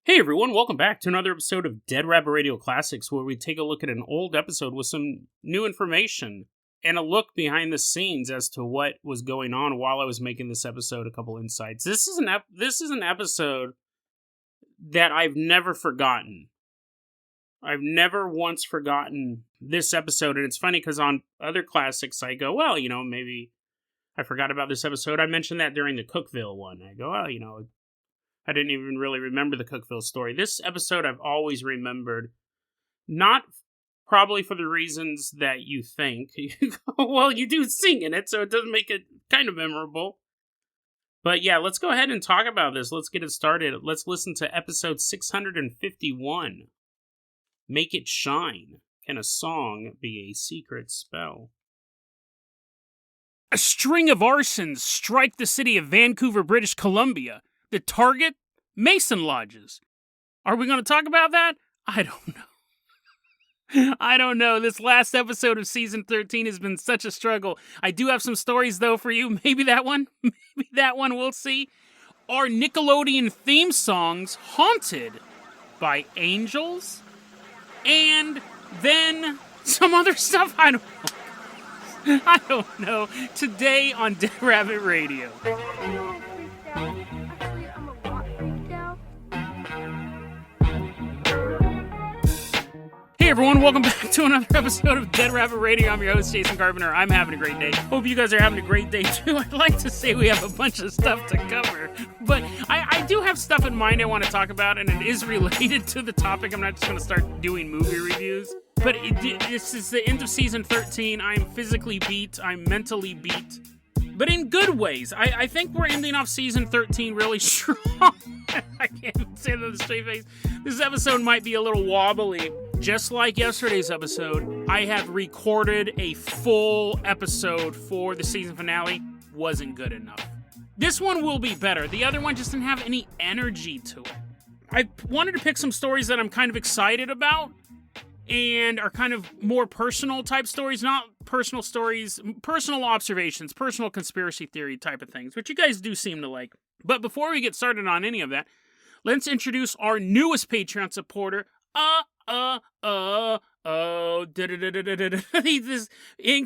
Hey everyone, welcome back to another episode of Dead Rabbit Radio Classics, where we take a look at an old episode with some new information and a look behind the scenes as to what was going on while I was making this episode. A couple insights. This is an episode that I've never forgotten. I've never once forgotten this episode, and it's funny because on other classics I go, well, maybe I forgot about this episode. I mentioned that during the Cookville one. I go, well, I didn't even really remember the Cookville story. This episode I've always remembered, not probably for the reasons that you think. Well, you do sing in it, so it does make it kind of memorable. But yeah, let's go ahead and talk about this. Let's get it started. Let's listen to episode 651. Make It Shine. Can a song be a secret spell? A string of arsons strike the city of Vancouver, British Columbia. The target? Mason lodges. Are we going to talk about that? I don't know. This last episode of season 13 has been such a struggle. I do have some stories, though, for you. Maybe that one we'll see. Are Nickelodeon theme songs haunted by angels? And then some other stuff? I don't know. Today on Dead Rabbit Radio. Hey everyone, welcome back to another episode of Dead Rabbit Radio. I'm your host, Jason Carpenter. I'm having a great day. Hope you guys are having a great day too. I'd like to say we have a bunch of stuff to cover, but I do have stuff in mind I want to talk about, and it is related to the topic. I'm not just going to start doing movie reviews, but this is the end of season 13. I'm physically beat. I'm mentally beat. But in good ways. I think we're ending off season 13 really strong. I can't even say that with a straight face. This episode might be a little wobbly. Just like yesterday's episode, I have recorded a full episode for the season finale. Wasn't good enough. This one will be better. The other one just didn't have any energy to it. I wanted to pick some stories that I'm kind of excited about and are kind of more personal type stories, not personal stories, personal observations, personal conspiracy theory type of things, which you guys do seem to like. But before we get started on any of that, let's introduce our newest Patreon supporter. In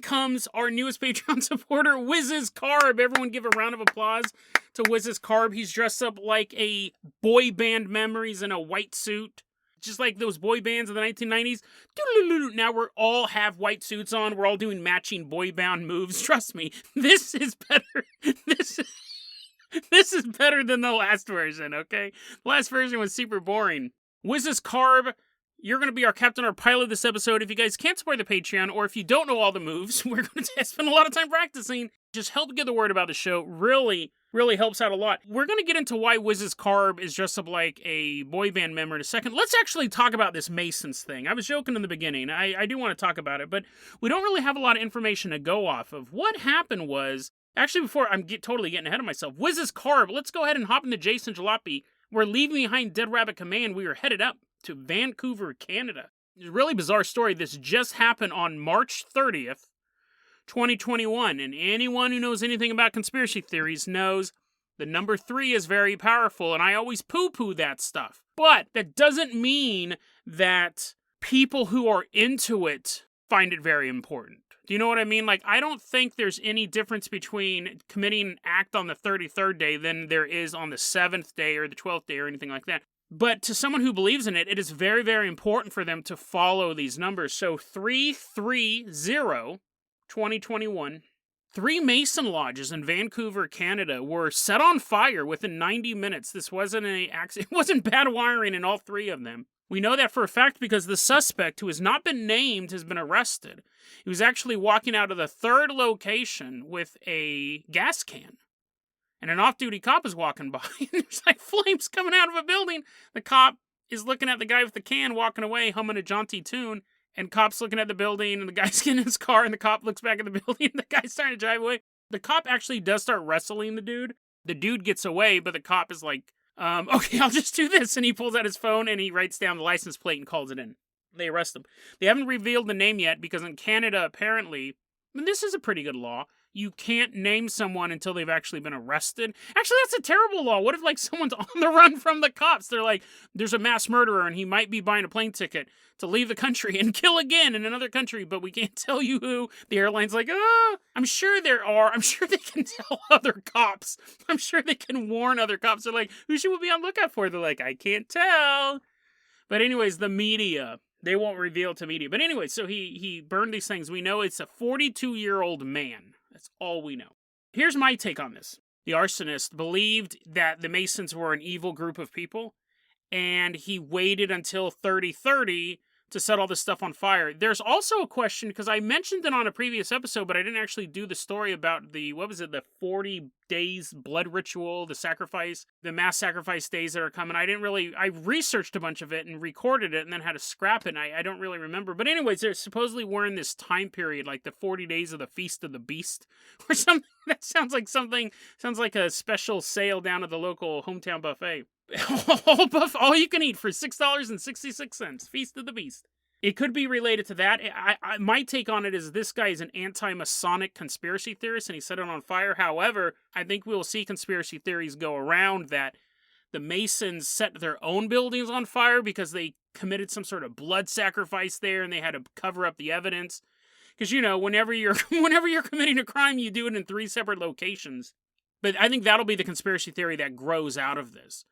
comes our newest Patreon supporter, Wiz's Carb. Everyone give a round of applause to Wiz's Carb. He's dressed up like a boy band member. He's in a white suit. Just like those boy bands of the 1990s. Now we all have white suits on. We're all doing matching boy band moves. Trust me, this is better. This is better than the last version, okay? The last version was super boring. Wiz's Carb, you're going to be our captain or pilot this episode. If you guys can't support the Patreon, or if you don't know all the moves, we're going to spend a lot of time practicing. Just help get the word about the show. Really helps out a lot. We're going to get into why Wiz's Carb is dressed up like a boy band member in a second. Let's actually talk about this Masons thing. I was joking in the beginning. I do want to talk about it, but we don't really have a lot of information to go off of. What happened was, actually before I'm totally getting ahead of myself, Wiz's Carb, let's go ahead and hop into Jason Jalopy. We're leaving behind Dead Rabbit Command. We are headed up to Vancouver, Canada. It's a really bizarre story. This just happened on March 30th. 2021, and anyone who knows anything about conspiracy theories knows the number 3 is very powerful, and I always poo-poo that stuff. But that doesn't mean that people who are into it find it very important. Do you know what I mean? Like, I don't think there's any difference between committing an act on the 33rd day than there is on the 7th day or the 12th day or anything like that. But to someone who believes in it, it is very, very important for them to follow these numbers. So 330... 2021, 3 Mason lodges in Vancouver, Canada were set on fire within 90 minutes. This wasn't an accident. It wasn't bad wiring in all 3 of them. We know that for a fact because the suspect, who has not been named, has been arrested. He was actually walking out of the 3rd location with a gas can. And an off-duty cop is walking by, and there's like flames coming out of a building. The cop is looking at the guy with the can walking away, humming a jaunty tune. And cop's looking at the building, and the guy's getting in his car, and the cop looks back at the building, and the guy's starting to drive away. The cop actually does start wrestling the dude. The dude gets away, but the cop is like, okay, I'll just do this. And he pulls out his phone, and he writes down the license plate and calls it in. They arrest him. They haven't revealed the name yet, because in Canada, apparently, and this is a pretty good law, you can't name someone until they've actually been arrested. Actually, that's a terrible law. What if, like, someone's on the run from the cops? They're like, there's a mass murderer and he might be buying a plane ticket to leave the country and kill again in another country, but we can't tell you who. The airline's like, I'm sure I'm sure they can tell other cops. I'm sure they can warn other cops. They're like, who should we be on lookout for? They're like, I can't tell. But anyways, the media, they won't reveal to media. But anyway, so he burned these things. We know it's a 42-year-old man. That's all we know. Here's my take on this. The arsonist believed that the Masons were an evil group of people, and he waited until 3030 to set all this stuff on fire. There's also a question, because I mentioned it on a previous episode, but I didn't actually do the story about the 40 days blood ritual, the sacrifice, the mass sacrifice days that are coming. I researched a bunch of it and recorded it and then had to scrap it, and I don't really remember. But anyways, they're supposedly we're in this time period, like the 40 days of the Feast of the Beast, or something. That sounds like a special sale down at the local hometown buffet. All you can eat for $6.66. Feast of the Beast. It could be related to that. My take on it is this guy is an anti-Masonic conspiracy theorist, and he set it on fire. However, I think we'll see conspiracy theories go around that the Masons set their own buildings on fire because they committed some sort of blood sacrifice there, and they had to cover up the evidence. Because, whenever you're committing a crime, you do it in 3 separate locations. But I think that'll be the conspiracy theory that grows out of this.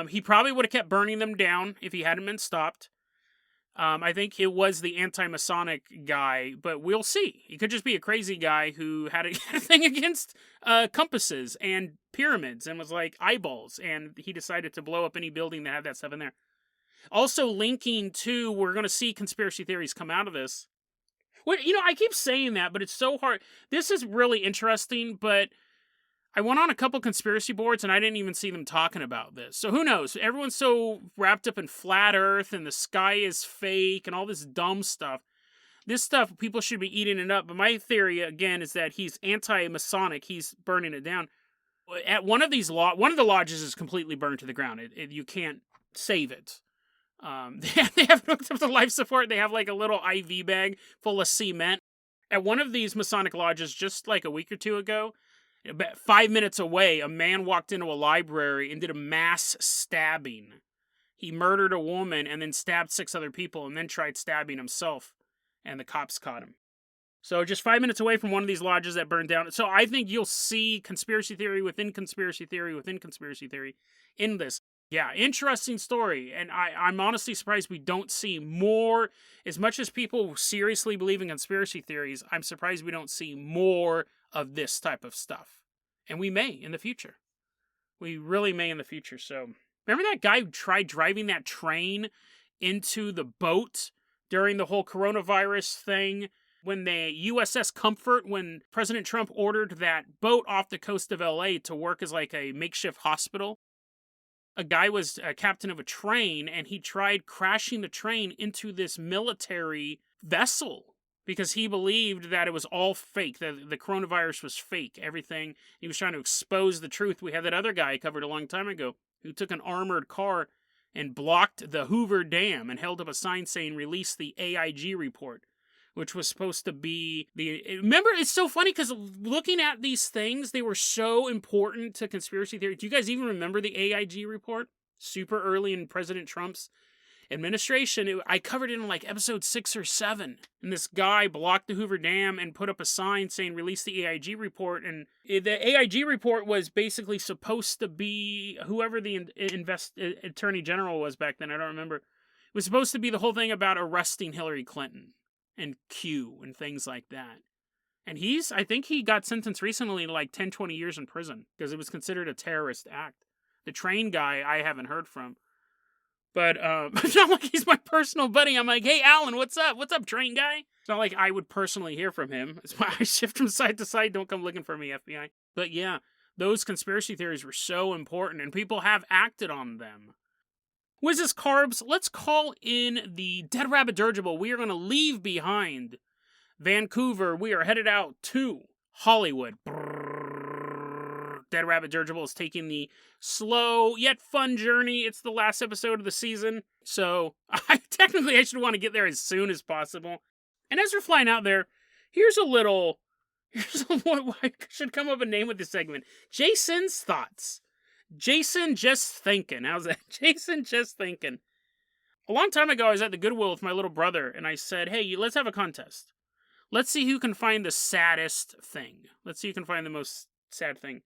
He probably would have kept burning them down if he hadn't been stopped. I think it was the anti-Masonic guy, but we'll see. He could just be a crazy guy who had a thing against compasses and pyramids and was like eyeballs, and he decided to blow up any building that had that stuff in there. Also linking to, we're going to see conspiracy theories come out of this. Well, I keep saying that, but it's so hard. This is really interesting, but I went on a couple conspiracy boards and I didn't even see them talking about this. So who knows? Everyone's so wrapped up in flat earth and the sky is fake and all this dumb stuff. This stuff, people should be eating it up. But my theory, again, is that he's anti-Masonic. He's burning it down. At one of the lodges is completely burned to the ground. You can't save it. They have hooked up to life support. They have like a little IV bag full of cement. At one of these Masonic lodges, just like a week or two ago, about 5 minutes away, a man walked into a library and did a mass stabbing. He murdered a woman and then stabbed 6 other people and then tried stabbing himself, and the cops caught him. So just 5 minutes away from one of these lodges that burned down. So I think you'll see conspiracy theory within conspiracy theory within conspiracy theory in this. Yeah, interesting story. And I'm honestly surprised we don't see more. As much as people seriously believe in conspiracy theories, I'm surprised we don't see more of this type of stuff. And we may in the future. We really may in the future. So, remember that guy who tried driving that train into the boat during the whole coronavirus thing? When the USS Comfort, when President Trump ordered that boat off the coast of LA to work as like a makeshift hospital? A guy was a captain of a train, and he tried crashing the train into this military vessel because he believed that it was all fake, that the coronavirus was fake, everything. He was trying to expose the truth. We had that other guy I covered a long time ago who took an armored car and blocked the Hoover Dam and held up a sign saying, release the AIG report, which was supposed to be remember, it's so funny because looking at these things, they were so important to conspiracy theory. Do you guys even remember the AIG report? Super early in President Trump's administration. I covered it in like episode 6 or 7. And this guy blocked the Hoover Dam and put up a sign saying, release the AIG report. And the AIG report was basically supposed to be whoever the attorney general was back then. I don't remember. It was supposed to be the whole thing about arresting Hillary Clinton and Q and things like that. And I think he got sentenced recently to like 10, 20 years in prison because it was considered a terrorist act. The train guy, I haven't heard from. But it's not like he's my personal buddy. I'm like, hey, Alan, what's up? What's up, train guy? It's not like I would personally hear from him. It's why I shift from side to side. Don't come looking for me, FBI. But yeah, those conspiracy theories were so important, and people have acted on them. Whizzes Carbs, let's call in the Dead Rabbit Dirigible. We are going to leave behind Vancouver. We are headed out to Hollywood. Dead Rabbit Dirigible is taking the slow yet fun journey. It's the last episode of the season, so I should want to get there as soon as possible. And as we're flying out there, here's a little Here's what I should come up with a name with this segment. Jason's Thoughts. Jason Just Thinking. How's that? Jason Just Thinking. A long time ago, I was at the Goodwill with my little brother, and I said, hey, let's have a contest. Let's see who can find the saddest thing. Let's see who can find the most sad thing.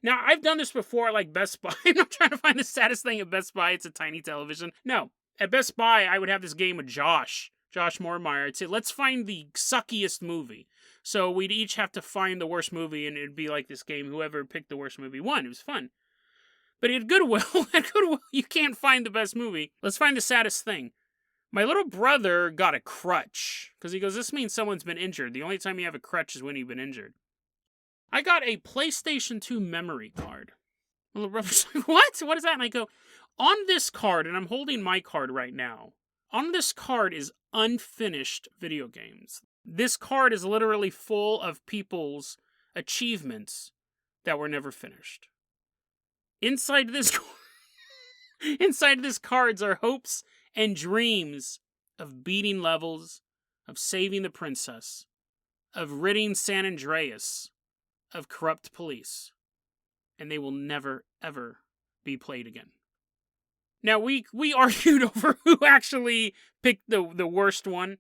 Now, I've done this before at, like, Best Buy. I'm not trying to find the saddest thing at Best Buy. It's a tiny television. No. At Best Buy, I would have this game with Josh Mormeyer. I'd say, let's find the suckiest movie. So we'd each have to find the worst movie, and it'd be like this game. Whoever picked the worst movie won. It was fun. But at Goodwill, you can't find the best movie. Let's find the saddest thing. My little brother got a crutch. Because he goes, this means someone's been injured. The only time you have a crutch is when you've been injured. I got a PlayStation 2 memory card. My little brother's like, what? What is that? And I go, on this card, and I'm holding my card right now, on this card is unfinished video games. This card is literally full of people's achievements that were never finished. Inside this cards are hopes and dreams of beating levels, of saving the princess, of ridding San Andreas of corrupt police, and they will never, ever be played again. Now, we argued over who actually picked the worst one,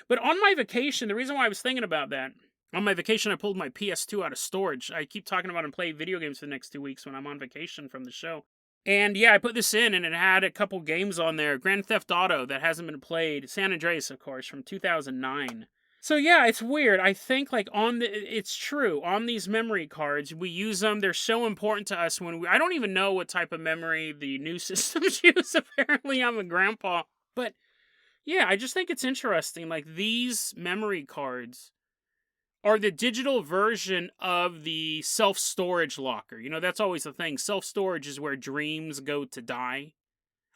but on my vacation, the reason why I was thinking about that, on my vacation, I pulled my PS2 out of storage. I keep talking about and play video games for the next 2 weeks when I'm on vacation from the show. And yeah, I put this in, and it had a couple games on there. Grand Theft Auto that hasn't been played. San Andreas, of course, from 2009. So yeah, it's weird. I think it's true. On these memory cards, we use them. They're so important to us I don't even know what type of memory the new systems use. Apparently, I'm a grandpa. But yeah, I just think it's interesting. Like, these memory cards are the digital version of the self-storage locker. You know, that's always the thing. Self-storage is where dreams go to die.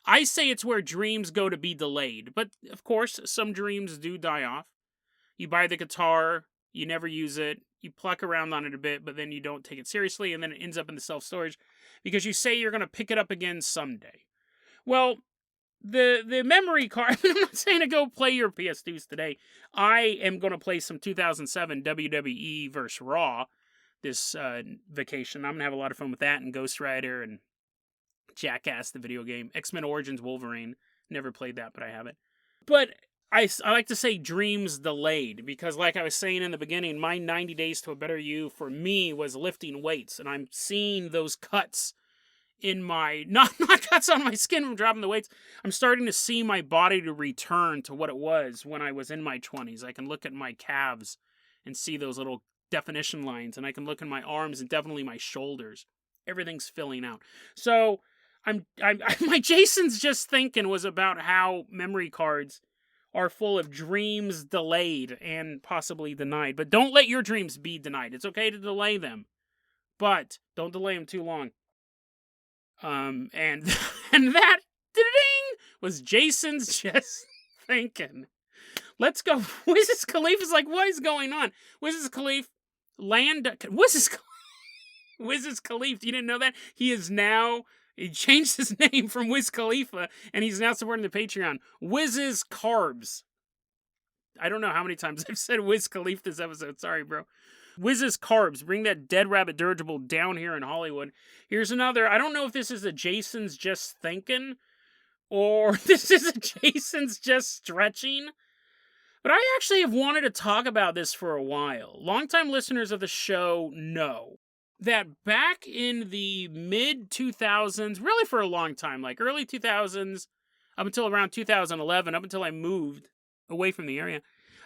I say it's where dreams go to be delayed. But, of course, some dreams do die off. You buy the guitar, you never use it, you pluck around on it a bit, but then you don't take it seriously, and then it ends up in the self-storage because you say you're going to pick it up again someday. Well, the memory card, I'm not saying to go play your PS2s today. I am going to play some 2007 WWE vs. Raw this vacation. I'm going to have a lot of fun with that, and Ghost Rider, and Jackass, the video game. X-Men Origins Wolverine. Never played that, but I have it. But I like to say dreams delayed, because like I was saying in the beginning, my 90 Days to a Better You for me was lifting weights, and I'm seeing those cuts in my, not cuts on my skin from dropping the weights. I'm starting to see my body to return to what it was when I was in my 20s. I can look at my calves and see those little definition lines, and I can look at my arms and definitely my shoulders. Everything's filling out. So my Jason's Just Thinking was about how memory cards are full of dreams delayed and possibly denied. But don't let your dreams be denied. It's okay to delay them, but don't delay them too long. And that ding was Jason's Just Thinking. Let's go. Wiz Khalifa's like, what is going on? Wiz Khalifa Wiz Khalifa. You didn't know that? He changed his name from Wiz Khalifa, and he's now supporting the Patreon. Wiz's Carbs. I don't know how many times I've said Wiz Khalifa this episode. Sorry, bro. Wiz's Carbs. Bring that Dead Rabbit dirigible down here in Hollywood. Here's another. I don't know if this is a Jason's Just Thinking, or this is a Jason's Just Stretching. But I actually have wanted to talk about this for a while. Longtime listeners of the show know that back in the mid-2000s, really for a long time, like early 2000s, up until around 2011, up until I moved away from the area,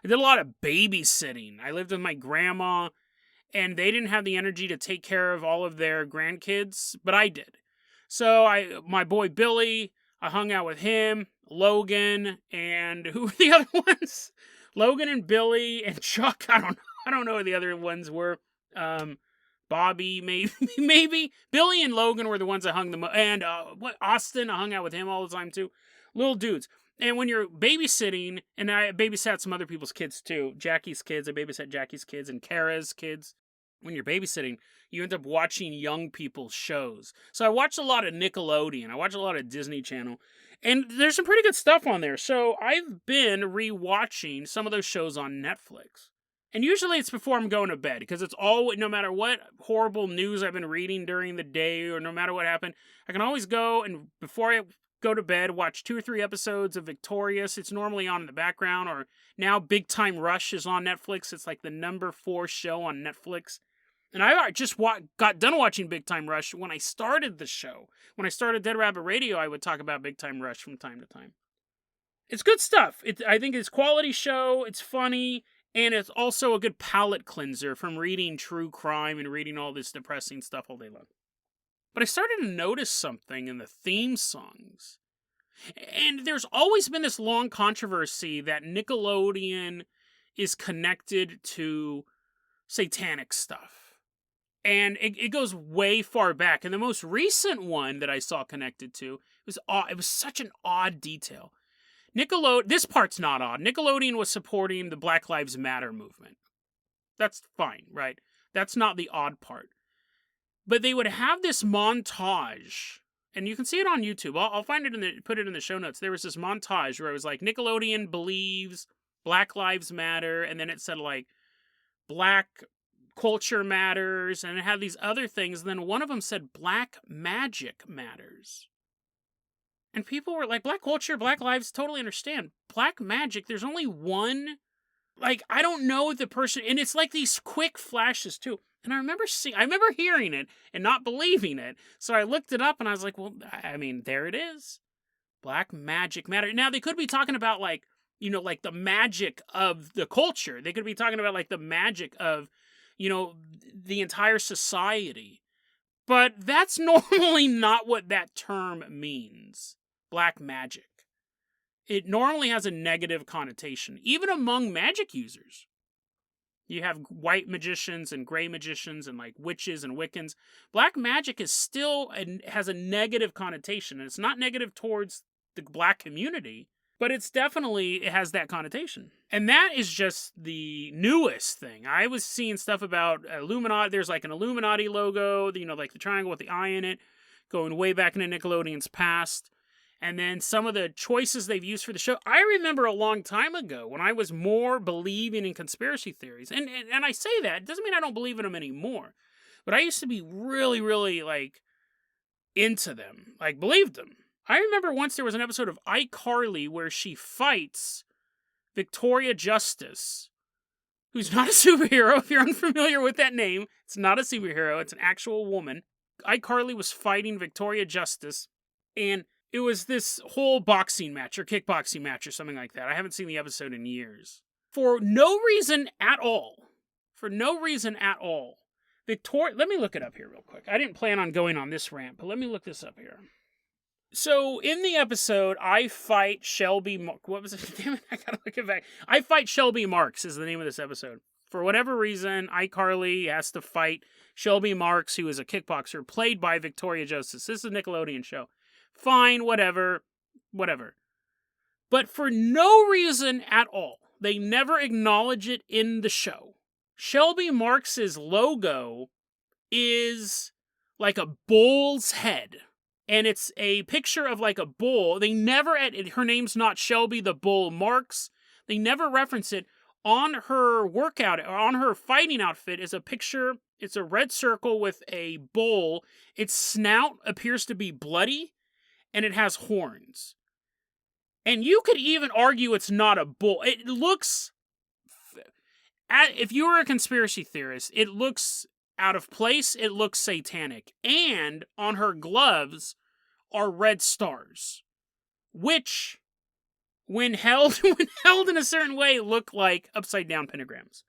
I did a lot of babysitting. I lived with my grandma, and they didn't have the energy to take care of all of their grandkids, but I did. So my boy Billy, I hung out with him, Logan, and who were the other ones? Logan and Billy and Chuck. I don't know who the other ones were. Bobby, maybe. Billy and Logan were the ones I hung them up. And Austin, I hung out with him all the time too. Little dudes. And when you're babysitting, and I babysat some other people's kids too. Jackie's kids, I babysat Jackie's kids and Kara's kids. When you're babysitting, you end up watching young people's shows. So I watched a lot of Nickelodeon. I watched a lot of Disney Channel. And there's some pretty good stuff on there. So I've been rewatching some of those shows on Netflix. And usually it's before I'm going to bed, because it's all, no matter what horrible news I've been reading during the day, or no matter what happened, I can always go and, before I go to bed, watch 2 or 3 episodes of Victorious. It's normally on in the background, or now Big Time Rush is on Netflix. It's like the number 4 show on Netflix. And I just got done watching Big Time Rush when I started the show. When I started Dead Rabbit Radio, I would talk about Big Time Rush from time to time. It's good stuff. I think it's a quality show. It's funny. And it's also a good palate cleanser from reading true crime and reading all this depressing stuff all day long. But I started to notice something in the theme songs. And there's always been this long controversy that Nickelodeon is connected to satanic stuff. And it goes way far back. And the most recent one that I saw connected to it was such an odd detail. This part's not odd. Nickelodeon was supporting the Black Lives Matter movement. That's fine, right? That's not the odd part. But they would have this montage, and you can see it on YouTube. I'll find it put it in the show notes. There was this montage where it was like, Nickelodeon believes Black Lives Matter, and then it said like Black Culture Matters, and it had these other things, and then one of them said Black Magic Matters. And people were like, Black culture, Black lives, totally understand. Black magic, there's only one. Like, I don't know the person. And it's like these quick flashes, too. And I remember hearing it and not believing it. So I looked it up and I was like, well, I mean, there it is. Black magic matter. Now, they could be talking about, like, like the magic of the culture. They could be talking about, like, the magic of, the entire society. But that's normally not what that term means. Black magic. It normally has a negative connotation, even among magic users. You have white magicians and gray magicians and like witches and Wiccans. Black magic is still has a negative connotation, and it's not negative towards the black community, but it has that connotation. And that is just the newest thing. I was seeing stuff about Illuminati. There's like an Illuminati logo, like the triangle with the eye in it, going way back into Nickelodeon's past. And then some of the choices they've used for the show. I remember a long time ago when I was more believing in conspiracy theories. And I say that, it doesn't mean I don't believe in them anymore. But I used to be really, really, like, into them. Like, believed them. I remember once there was an episode of iCarly where she fights Victoria Justice, who's not a superhero. If you're unfamiliar with that name, it's not a superhero. It's an actual woman. iCarly was fighting Victoria Justice, and it was this whole boxing match or kickboxing match or something like that. I haven't seen the episode in years. For no reason at all. Victoria, let me look it up here real quick. I didn't plan on going on this rant, but let me look this up here. So, in the episode, I fight Shelby... What was it? Damn it, I gotta look it back. I fight Shelby Marks is the name of this episode. For whatever reason, iCarly has to fight Shelby Marks, who is a kickboxer, played by Victoria Justice. This is a Nickelodeon show. Fine, whatever. But for no reason at all, they never acknowledge it in the show. Shelby Marks's logo is like a bull's head. And it's a picture of like a bull. They never, her name's not Shelby the Bull Marks. They never reference it. On her workout, or on her fighting outfit is a picture. It's a red circle with a bull. Its snout appears to be bloody. And it has horns. And you could even argue it's not a bull. It looks... If you were a conspiracy theorist, it looks out of place. It looks satanic. And on her gloves are red stars. Which, when held in a certain way, look like upside-down pentagrams.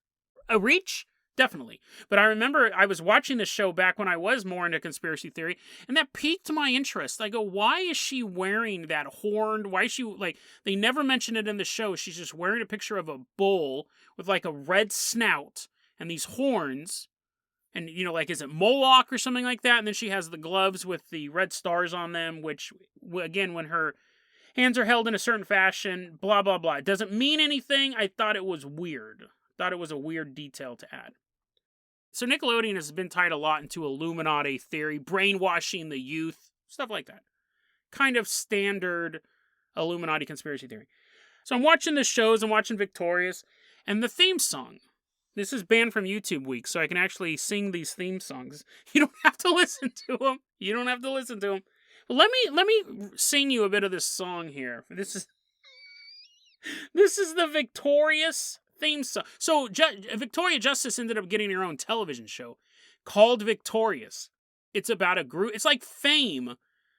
A reach? Definitely. But I remember I was watching the show back when I was more into conspiracy theory, and that piqued my interest. I go, why is she wearing that horned? Why is she, like, they never mention it in the show. She's just wearing a picture of a bull with, like, a red snout and these horns. And, like, is it Moloch or something like that? And then she has the gloves with the red stars on them, which, again, when her hands are held in a certain fashion, blah, blah, blah. It doesn't mean anything. I thought it was weird. Thought it was a weird detail to add. So Nickelodeon has been tied a lot into Illuminati theory, brainwashing the youth, stuff like that. Kind of standard Illuminati conspiracy theory. So I'm watching the shows, I'm watching Victorious, and the theme song This is banned from YouTube week, so I can actually sing these theme songs. You don't have to listen to them. You don't have to listen to them. But let me sing you a bit of this song here. This is the Victorious theme song. So Victoria Justice ended up getting her own television show called Victorious. It's about a group. It's like Fame.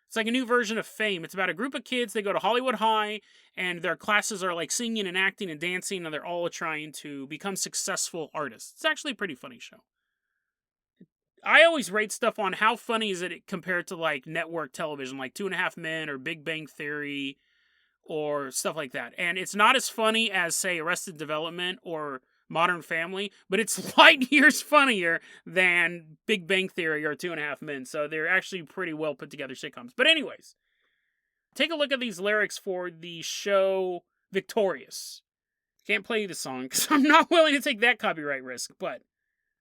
It's like a new version of Fame. It's about a group of kids. They go to Hollywood High, and their classes are like singing and acting and dancing, and they're all trying to become successful artists. It's actually a pretty funny show. I always rate stuff on how funny is it compared to like network television, like 2.5 Men or Big Bang Theory or stuff like that. And it's not as funny as, say, Arrested Development or Modern Family, but it's light years funnier than Big Bang Theory or 2.5 Men. So they're actually pretty well put together sitcoms. But anyways, take a look at these lyrics for the show Victorious. Can't play you the song because I'm not willing to take that copyright risk, but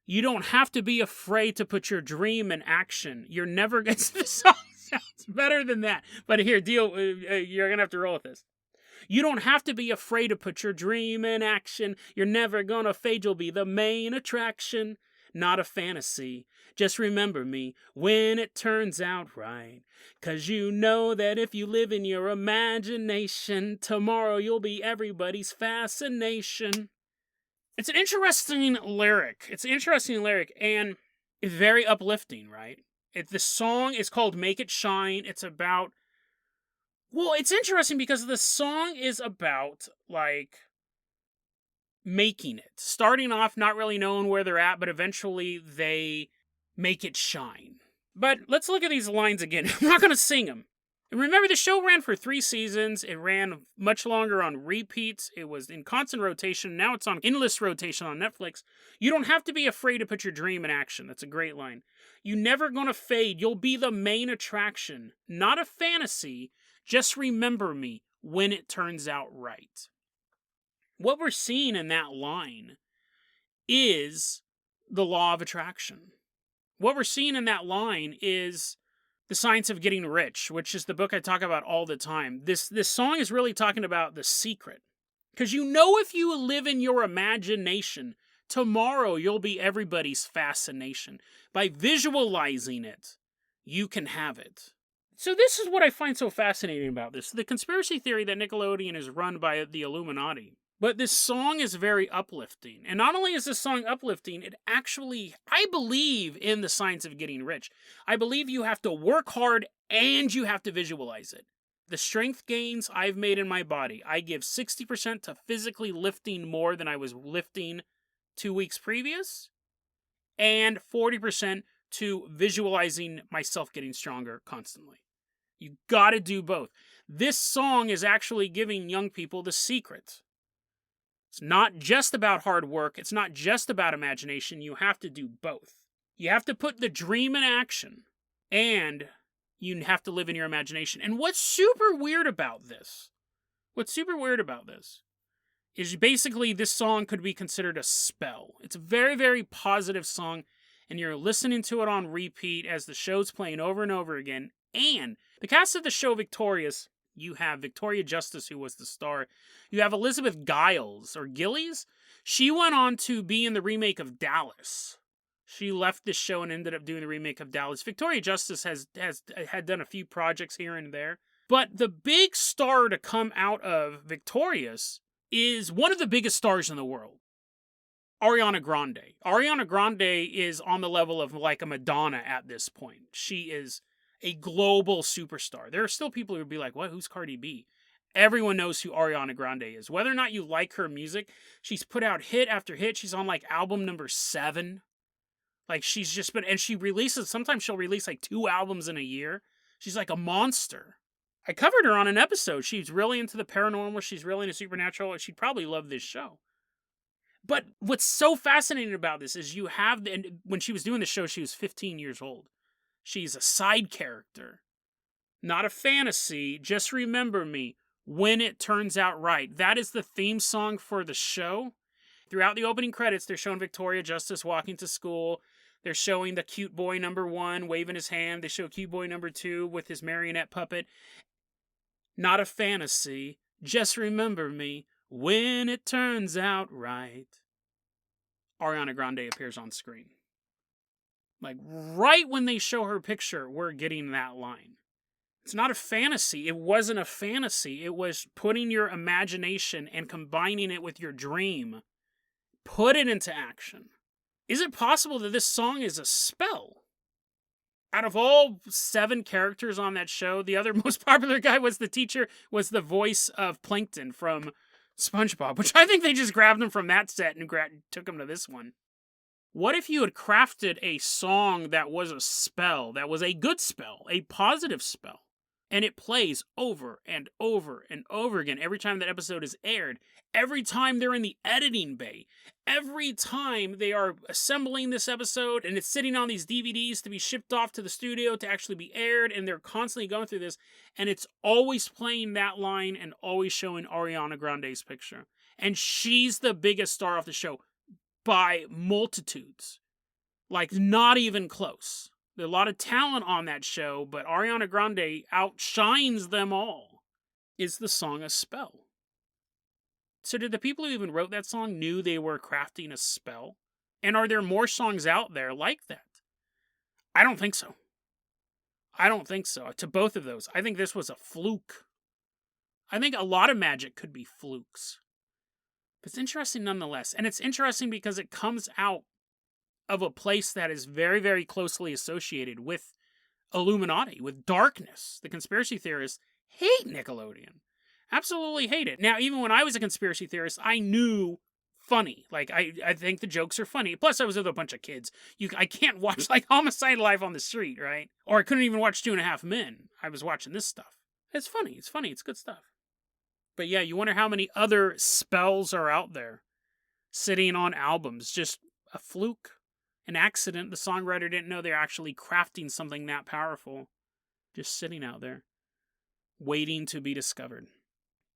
you don't have to be afraid to put your dream in action. You're never going to... The song sounds better than that. But here, you're going to have to roll with this. You don't have to be afraid to put your dream in action. You're never gonna fade, you'll be the main attraction. Not a fantasy. Just remember me when it turns out right. 'Cause you know that if you live in your imagination, tomorrow you'll be everybody's fascination. It's an interesting lyric. And it's very uplifting, right? The song is called Make It Shine. It's about... Well, it's interesting because the song is about, like, making it. Starting off not really knowing where they're at, but eventually they make it shine. But let's look at these lines again. I'm not going to sing them. And remember, the show ran for 3 seasons. It ran much longer on repeats. It was in constant rotation. Now it's on endless rotation on Netflix. You don't have to be afraid to put your dream in action. That's a great line. You never gonna fade. You'll be the main attraction. Not a fantasy. Just remember me when it turns out right. What we're seeing in that line is the law of attraction. What we're seeing in that line is The Science of Getting Rich, which is the book I talk about all the time. This song is really talking about the secret. Because you know, if you live in your imagination, tomorrow you'll be everybody's fascination. By visualizing it, you can have it. So this is what I find so fascinating about this. The conspiracy theory that Nickelodeon is run by the Illuminati. But this song is very uplifting. And not only is this song uplifting, it actually, I believe in the science of getting rich. I believe you have to work hard and you have to visualize it. The strength gains I've made in my body, I give 60% to physically lifting more than I was lifting 2 weeks previous, and 40% to visualizing myself getting stronger constantly. You gotta do both. This song is actually giving young people the secret. It's not just about hard work. It's not just about imagination. You have to do both. You have to put the dream in action, and you have to live in your imagination. And what's super weird about this is basically this song could be considered a spell. It's a very, very positive song, and you're listening to it on repeat as the show's playing over and over again. And the cast of the show Victorious, you have Victoria Justice, who was the star. You have Elizabeth Giles, or Gillies. She went on to be in the remake of Dallas. She left this show and ended up doing the remake of Dallas. Victoria Justice had done a few projects here and there. But the big star to come out of Victorious is one of the biggest stars in the world, Ariana Grande. Ariana Grande is on the level of like a Madonna at this point. She is a global superstar. There are still people who would be like, what, who's Cardi B? Everyone knows who Ariana Grande is. Whether or not you like her music, she's put out hit after hit. She's on like album number 7. Like she's just been, and sometimes she'll release like 2 albums in a year. She's like a monster. I covered her on an episode. She's really into the paranormal. She's really into supernatural. She'd probably love this show. But what's so fascinating about this is and when she was doing the show, she was 15 years old. She's a side character, not a fantasy. Just remember me when it turns out right. That is the theme song for the show. Throughout the opening credits, they're showing Victoria Justice walking to school. They're showing the cute boy number 1 waving his hand. They show cute boy number 2 with his marionette puppet. Not a fantasy. Just remember me when it turns out right. Ariana Grande appears on screen. Like, right when they show her picture, we're getting that line. It's not a fantasy. It wasn't a fantasy. It was putting your imagination and combining it with your dream. Put it into action. Is it possible that this song is a spell? Out of all 7 characters on that show, the other most popular guy was the teacher, was the voice of Plankton from SpongeBob, which I think they just grabbed him from that set and took him to this one. What if you had crafted a song that was a spell, that was a good spell, a positive spell, and it plays over and over and over again every time that episode is aired, every time they're in the editing bay, every time they are assembling this episode and it's sitting on these DVDs to be shipped off to the studio to actually be aired, and they're constantly going through this, and it's always playing that line and always showing Ariana Grande's picture. And she's the biggest star of the show by multitudes. Like, not even close. There's a lot of talent on that show, but Ariana Grande outshines them all. Is the song a spell? So did the people who even wrote that song knew they were crafting a spell? And are there more songs out there like that? I don't think so. I don't think so. To both of those, I think this was a fluke. I think a lot of magic could be flukes. But it's interesting nonetheless. And it's interesting because it comes out of a place that is very, very closely associated with Illuminati, with darkness. The conspiracy theorists hate Nickelodeon. Absolutely hate it. Now, even when I was a conspiracy theorist, I knew funny. Like, I think the jokes are funny. Plus, I was with a bunch of kids. I can't watch, like, Homicide Live on the Street, right? Or I couldn't even watch 2.5 Men. I was watching this stuff. It's funny. It's funny. It's good stuff. But yeah, you wonder how many other spells are out there sitting on albums. Just a fluke, an accident. The songwriter didn't know they're actually crafting something that powerful. Just sitting out there, waiting to be discovered.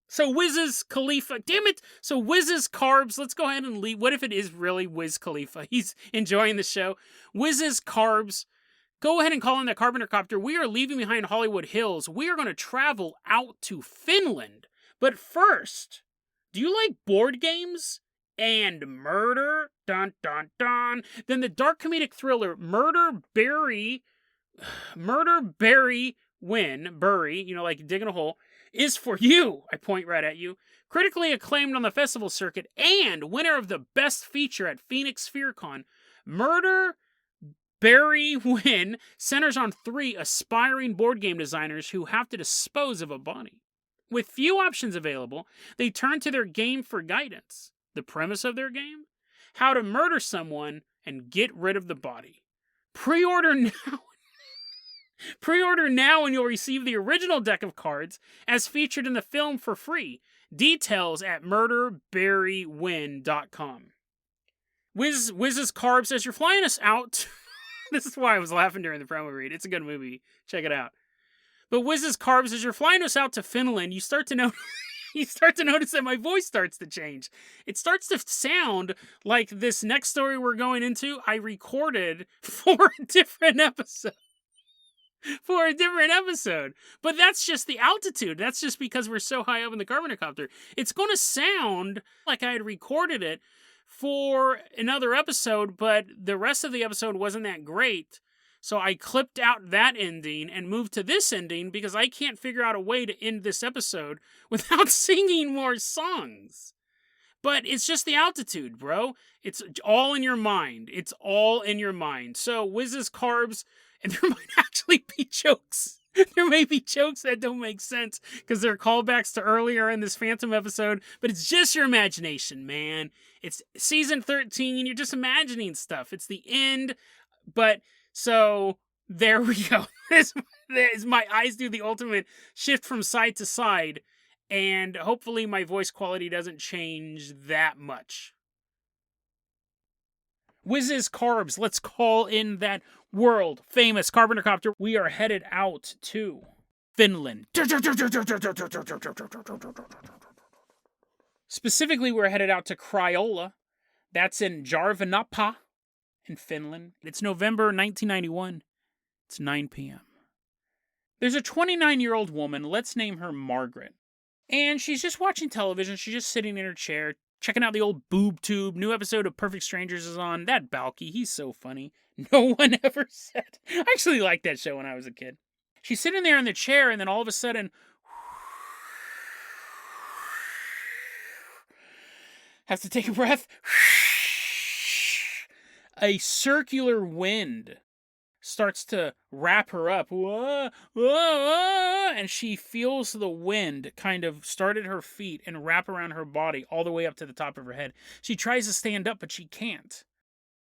So Wiz's Khalifa, damn it! So Wiz's Carbs, let's go ahead and leave. What if it is really Wiz Khalifa? He's enjoying the show. Wiz's Carbs, go ahead and call in that Carpenter Copter. We are leaving behind Hollywood Hills. We are going to travel out to Finland. But first, do you like board games and murder? Dun, dun, dun. Then the dark comedic thriller Murder Barry Win, Bury, you know, like digging a hole, is for you. I point right at you. Critically acclaimed on the festival circuit and winner of the best feature at Phoenix FearCon, Murder Barry Win centers on 3 aspiring board game designers who have to dispose of a body. With few options available, they turn to their game for guidance. The premise of their game? How to murder someone and get rid of the body. Pre-order now. Pre-order now and you'll receive the original deck of cards as featured in the film for free. Details at murderbarrywin.com. Wiz's Carb says, you're flying us out. This is why I was laughing during the promo read. It's a good movie. Check it out. But Wiz's Carbs, as you're flying us out to Finland, you start to notice that my voice starts to change. It starts to sound like this next story we're going into, I recorded for a different episode. But that's just the altitude. That's just because we're so high up in the Carpenter Copter. It's going to sound like I had recorded it for another episode, but the rest of the episode wasn't that great. So I clipped out that ending and moved to this ending because I can't figure out a way to end this episode without singing more songs. But it's just the altitude, bro. It's all in your mind. It's all in your mind. So Wiz's Carbs, and there might actually be jokes. There may be jokes that don't make sense because they're callbacks to earlier in this Phantom episode, but it's just your imagination, man. It's season 13. You're just imagining stuff. It's the end, but... So, there we go. As my eyes do the ultimate shift from side to side, and hopefully my voice quality doesn't change that much. Wiz's Carbs, let's call in that world-famous Carpenter Copter. We are headed out to Finland. Specifically, we're headed out to Kryola. That's in Järvenpää. In Finland. It's November 1991. It's 9 p.m. There's a 29-year-old woman, let's name her Margaret. And she's just watching television. She's just sitting in her chair, checking out the old boob tube. New episode of Perfect Strangers is on. That Balky, he's so funny. No one ever said. I actually liked that show when I was a kid. She's sitting there in the chair, and then all of a sudden, has to take a breath. A circular wind starts to wrap her up. Whoa, whoa, and she feels the wind kind of start at her feet and wrap around her body all the way up to the top of her head. She tries to stand up, but she can't.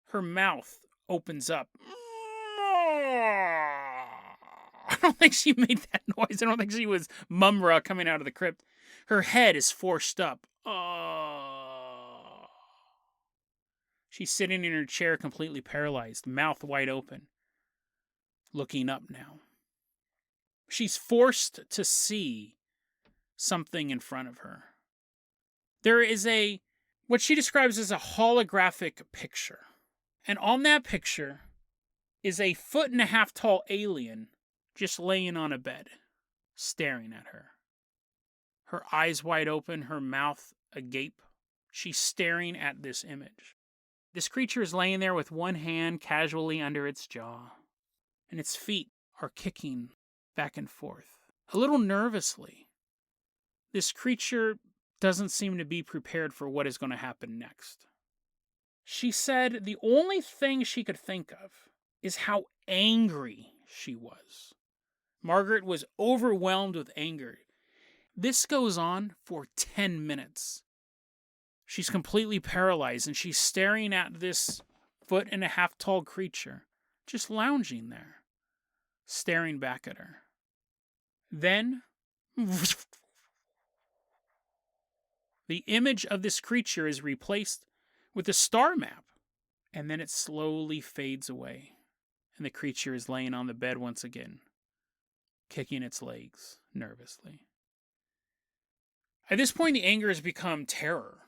Her mouth opens up. I don't think she made that noise. I don't think she was Mumra coming out of the crypt. Her head is forced up. She's sitting in her chair completely paralyzed, mouth wide open, looking up now. She's forced to see something in front of her. There is what she describes as a holographic picture. And on that picture is a 1.5 foot tall alien just laying on a bed, staring at her. Her eyes wide open, her mouth agape. She's staring at this image. This creature is laying there with one hand casually under its jaw, and its feet are kicking back and forth, a little nervously. This creature doesn't seem to be prepared for what is going to happen next. She said the only thing she could think of is how angry she was. Margaret was overwhelmed with anger. This goes on for 10 minutes. She's completely paralyzed, and she's staring at this 1.5 foot tall creature, just lounging there, staring back at her. Then, the image of this creature is replaced with a star map, and then it slowly fades away, and the creature is laying on the bed once again, kicking its legs nervously. At this point, the anger has become terror.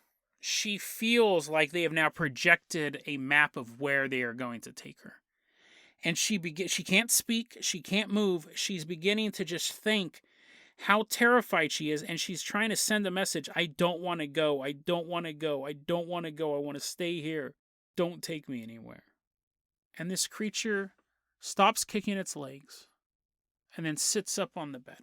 She feels like they have now projected a map of where they are going to take her. And she can't speak, she can't move, she's beginning to just think how terrified she is, and she's trying to send a message, I don't want to go, I don't want to go, I don't want to go, I want to stay here, don't take me anywhere. And this creature stops kicking its legs, and then sits up on the bed.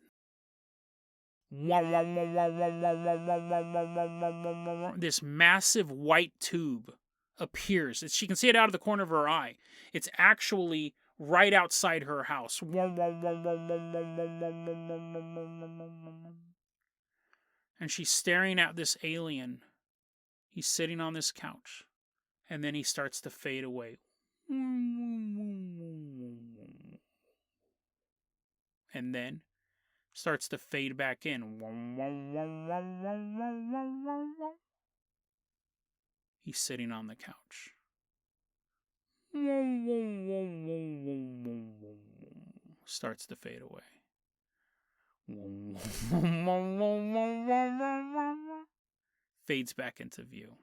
This massive white tube appears. She can see it out of the corner of her eye. It's actually right outside her house. And she's staring at this alien. He's sitting on this couch. And then he starts to fade away. And then starts to fade back in. He's sitting on the couch. Starts to fade away. Fades back into view.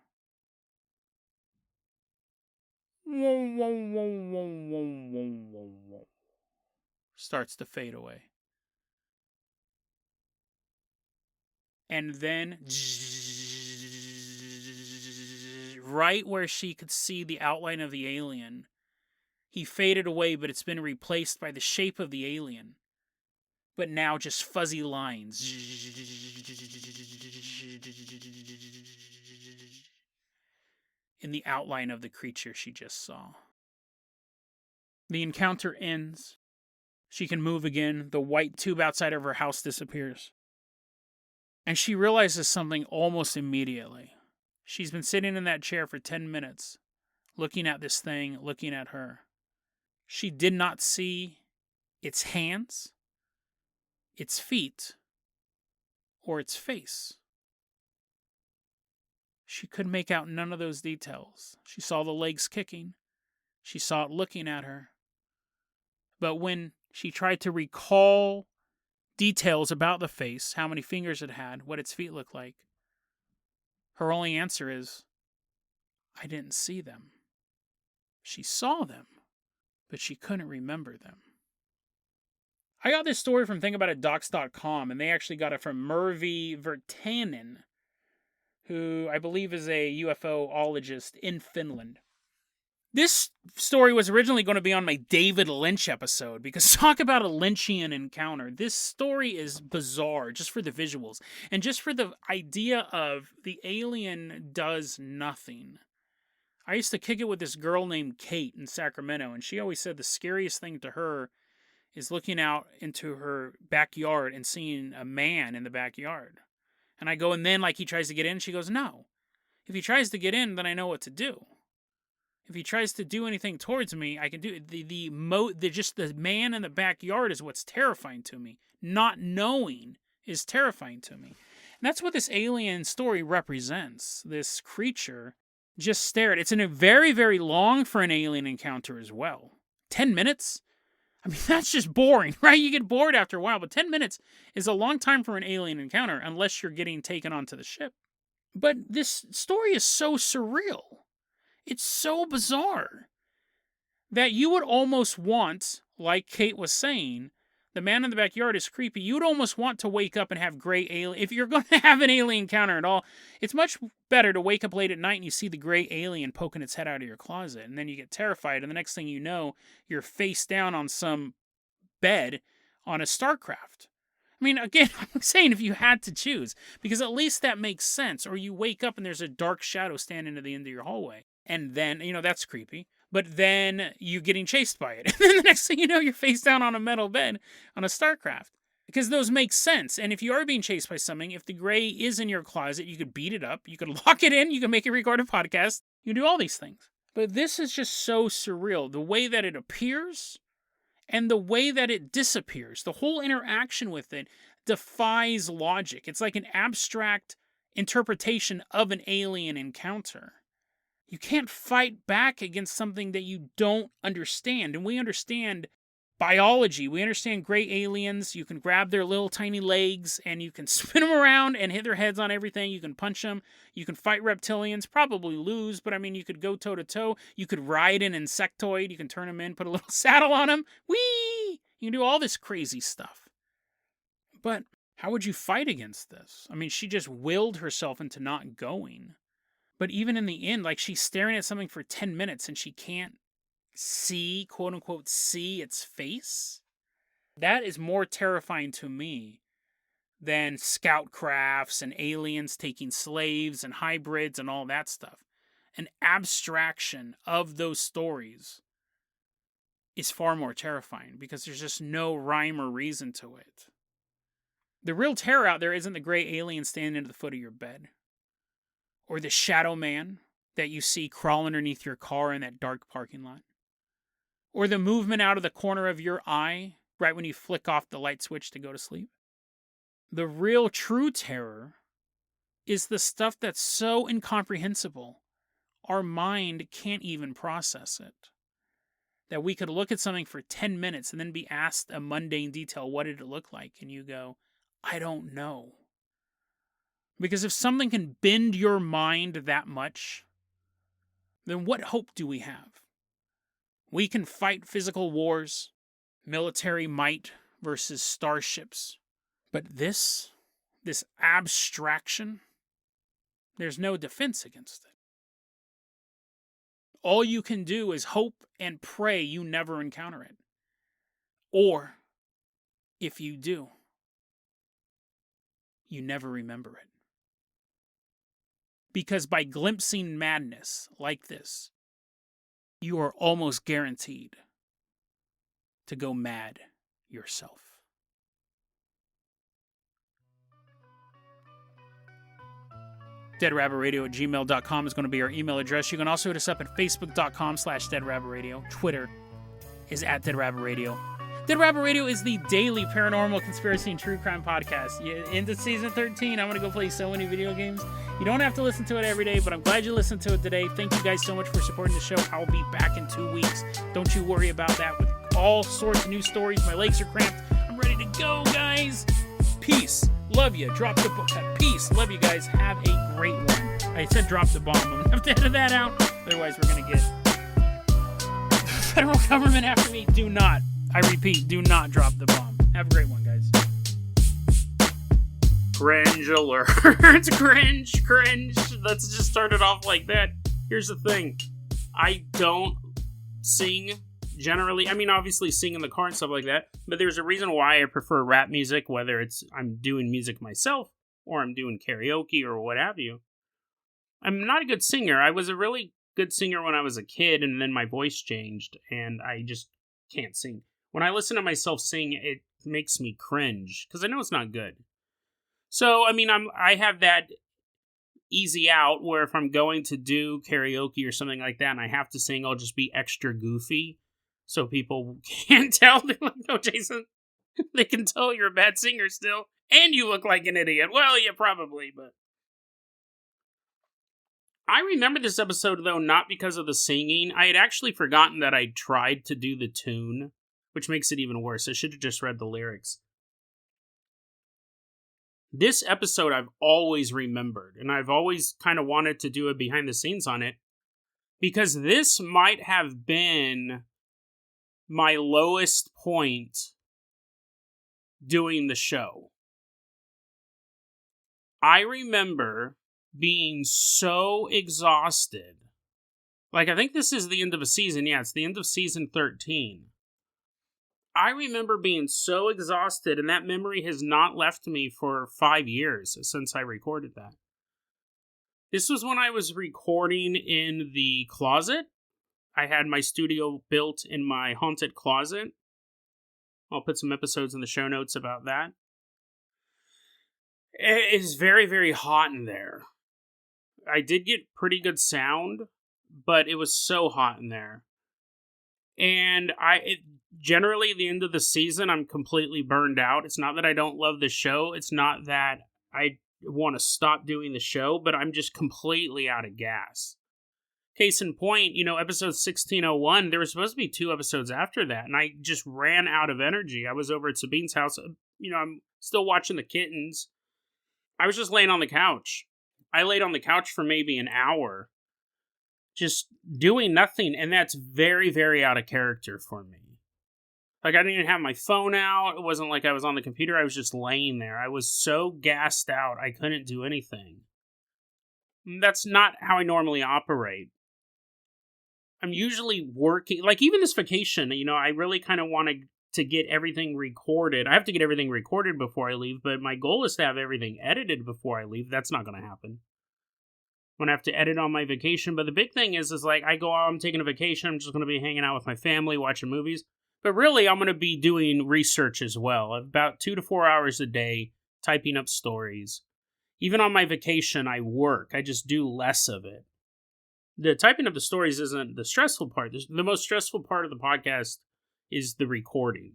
Starts to fade away. And then, right where she could see the outline of the alien, he faded away, but it's been replaced by the shape of the alien. But now just fuzzy lines. In the outline of the creature she just saw. The encounter ends. She can move again. The white tube outside of her house disappears. And she realizes something almost immediately. She's been sitting in that chair for 10 minutes, looking at this thing, looking at her. She did not see its hands, its feet, or its face. She could make out none of those details. She saw the legs kicking. She saw it looking at her. But when she tried to recall details about the face, how many fingers it had, what its feet looked like, her only answer is, I didn't see them. She saw them, but she couldn't remember them. I got this story from thingaboutitdocs.com, and they actually got it from Mervi Virtanen, who I believe is a UFOologist in Finland. This story was originally going to be on my David Lynch episode, because talk about a Lynchian encounter. This story is bizarre just for the visuals and just for the idea of the alien does nothing. I used to kick it with this girl named Kate in Sacramento, and she always said the scariest thing to her is looking out into her backyard and seeing a man in the backyard. And I go, and then like he tries to get in? She goes, no. If he tries to get in, then I know what to do. If he tries to do anything towards me, I can do it. Just the man in the backyard is what's terrifying to me. Not knowing is terrifying to me. And that's what this alien story represents. This creature just stared. It's very, very long for an alien encounter as well. 10 minutes? I mean, that's just boring, right? You get bored after a while, but 10 minutes is a long time for an alien encounter unless you're getting taken onto the ship. But this story is so surreal. It's so bizarre that you would almost want, like Kate was saying, the man in the backyard is creepy. You would almost want to wake up and have gray alien. If you're going to have an alien encounter at all, it's much better to wake up late at night and you see the gray alien poking its head out of your closet. And then you get terrified. And the next thing you know, you're face down on some bed on a StarCraft. I mean, again, I'm saying if you had to choose, because at least that makes sense. Or you wake up and there's a dark shadow standing at the end of your hallway. And then, that's creepy. But then you getting chased by it. And then the next thing you know, you're face down on a metal bed on a StarCraft. Because those make sense. And if you are being chased by something, if the gray is in your closet, you could beat it up. You could lock it in. You can make it record a podcast. You can do all these things. But this is just so surreal. The way that it appears and the way that it disappears. The whole interaction with it defies logic. It's like an abstract interpretation of an alien encounter. You can't fight back against something that you don't understand. And we understand biology. We understand gray aliens. You can grab their little tiny legs and you can spin them around and hit their heads on everything. You can punch them. You can fight reptilians. Probably lose, but I mean, you could go toe-to-toe. You could ride an insectoid. You can turn them in, put a little saddle on them. Whee! You can do all this crazy stuff. But how would you fight against this? I mean, she just willed herself into not going. But even in the end, like she's staring at something for 10 minutes and she can't see, quote unquote, see its face. That is more terrifying to me than scout crafts and aliens taking slaves and hybrids and all that stuff. An abstraction of those stories is far more terrifying because there's just no rhyme or reason to it. The real terror out there isn't the gray alien standing at the foot of your bed. Or the shadow man that you see crawl underneath your car in that dark parking lot. Or the movement out of the corner of your eye right when you flick off the light switch to go to sleep. The real true terror is the stuff that's so incomprehensible, our mind can't even process it. That we could look at something for 10 minutes and then be asked a mundane detail, what did it look like? And you go, I don't know. Because if something can bend your mind that much, then what hope do we have? We can fight physical wars, military might versus starships. But this abstraction, there's no defense against it. All you can do is hope and pray you never encounter it. Or, if you do, you never remember it. Because by glimpsing madness like this, you are almost guaranteed to go mad yourself. DeadRabbitRadio@gmail.com is going to be our email address. You can also hit us up at Facebook.com/DeadRabbitRadio. Twitter is @DeadRabbitRadio. Dead Rabbit Radio is the daily paranormal conspiracy and true crime podcast. Into season 13, I'm going to go play so many video games. You don't have to listen to it every day, but I'm glad you listened to it today. Thank you guys so much for supporting the show. I'll be back in 2 weeks. Don't you worry about that with all sorts of new stories. My legs are cramped. I'm ready to go, guys. Peace. Love you. Drop the book. Peace. Love you guys. Have a great one. I said drop the bomb. I'm going to have to edit that out. Otherwise, we're going to get the federal government after me. Do not. I repeat, do not drop the bomb. Have a great one, guys. Cringe alert. Cringe. Let's just start it off like that. Here's the thing. I don't sing generally. I mean, obviously sing in the car and stuff like that, but there's a reason why I prefer rap music, whether it's I'm doing music myself or I'm doing karaoke or what have you. I'm not a good singer. I was a really good singer when I was a kid, and then my voice changed, and I just can't sing. When I listen to myself sing, it makes me cringe, because I know it's not good. So, I mean, I have that easy out where if I'm going to do karaoke or something like that and I have to sing, I'll just be extra goofy so people can't tell. They're like, no, Jason, they can tell you're a bad singer still, and you look like an idiot. Well, yeah, probably, but... I remember this episode, though, not because of the singing. I had actually forgotten that I tried to do the tune, which makes it even worse. I should have just read the lyrics. This episode I've always remembered, and I've always kind of wanted to do a behind the scenes on it, because this might have been my lowest point doing the show. I remember being so exhausted. Like, I think this is the end of a season. Yeah, it's the end of season 13. I remember being so exhausted, and that memory has not left me for 5 years since I recorded that. This was when I was recording in the closet. I had my studio built in my haunted closet. I'll put some episodes in the show notes about that. It is very, very hot in there. I did get pretty good sound, but it was so hot in there. And generally, at the end of the season, I'm completely burned out. It's not that I don't love the show. It's not that I want to stop doing the show, but I'm just completely out of gas. Case in point, episode 1601, there were supposed to be 2 episodes after that, and I just ran out of energy. I was over at Sabine's house. I'm still watching the kittens. I was just laying on the couch. I laid on the couch for maybe an hour, just doing nothing, and that's very, very out of character for me. Like, I didn't even have my phone out. It wasn't like I was on the computer. I was just laying there. I was so gassed out, I couldn't do anything. That's not how I normally operate. I'm usually working, like even this vacation, I really kind of wanted to get everything recorded. I have to get everything recorded before I leave, but my goal is to have everything edited before I leave. That's not going to happen. I'm going to have to edit on my vacation, but the big thing is like, I go out, I'm taking a vacation, I'm just going to be hanging out with my family, watching movies, but really I'm going to be doing research as well, about 2 to 4 hours a day, typing up stories. Even on my vacation, I work. I just do less of it. The typing of the stories isn't the stressful part. The most stressful part of the podcast is the recording,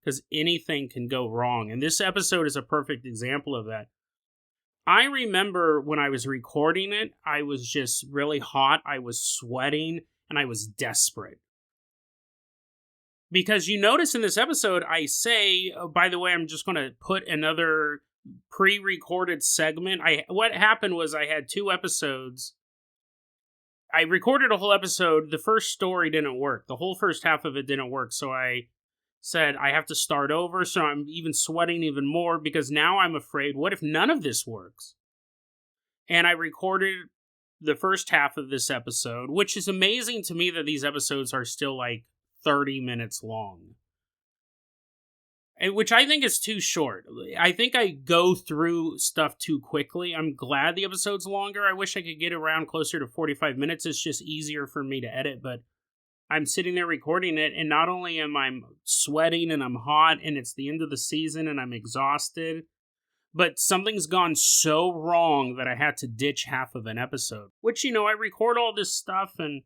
because anything can go wrong. And this episode is a perfect example of that. I remember when I was recording it, I was just really hot, I was sweating, and I was desperate. Because you notice in this episode, I say, oh, by the way, I'm just going to put another pre-recorded segment. What happened was I had 2 episodes. I recorded a whole episode. The first story didn't work. The whole first half of it didn't work. So I said, I have to start over. So I'm even sweating even more because now I'm afraid, what if none of this works? And I recorded the first half of this episode, which is amazing to me that these episodes are still like 30 minutes long. Which I think is too short. I think I go through stuff too quickly. I'm glad the episode's longer. I wish I could get around closer to 45 minutes. It's just easier for me to edit, but I'm sitting there recording it, and not only am I sweating and I'm hot, and it's the end of the season and I'm exhausted, but something's gone so wrong that I had to ditch half of an episode. Which, I record all this stuff, and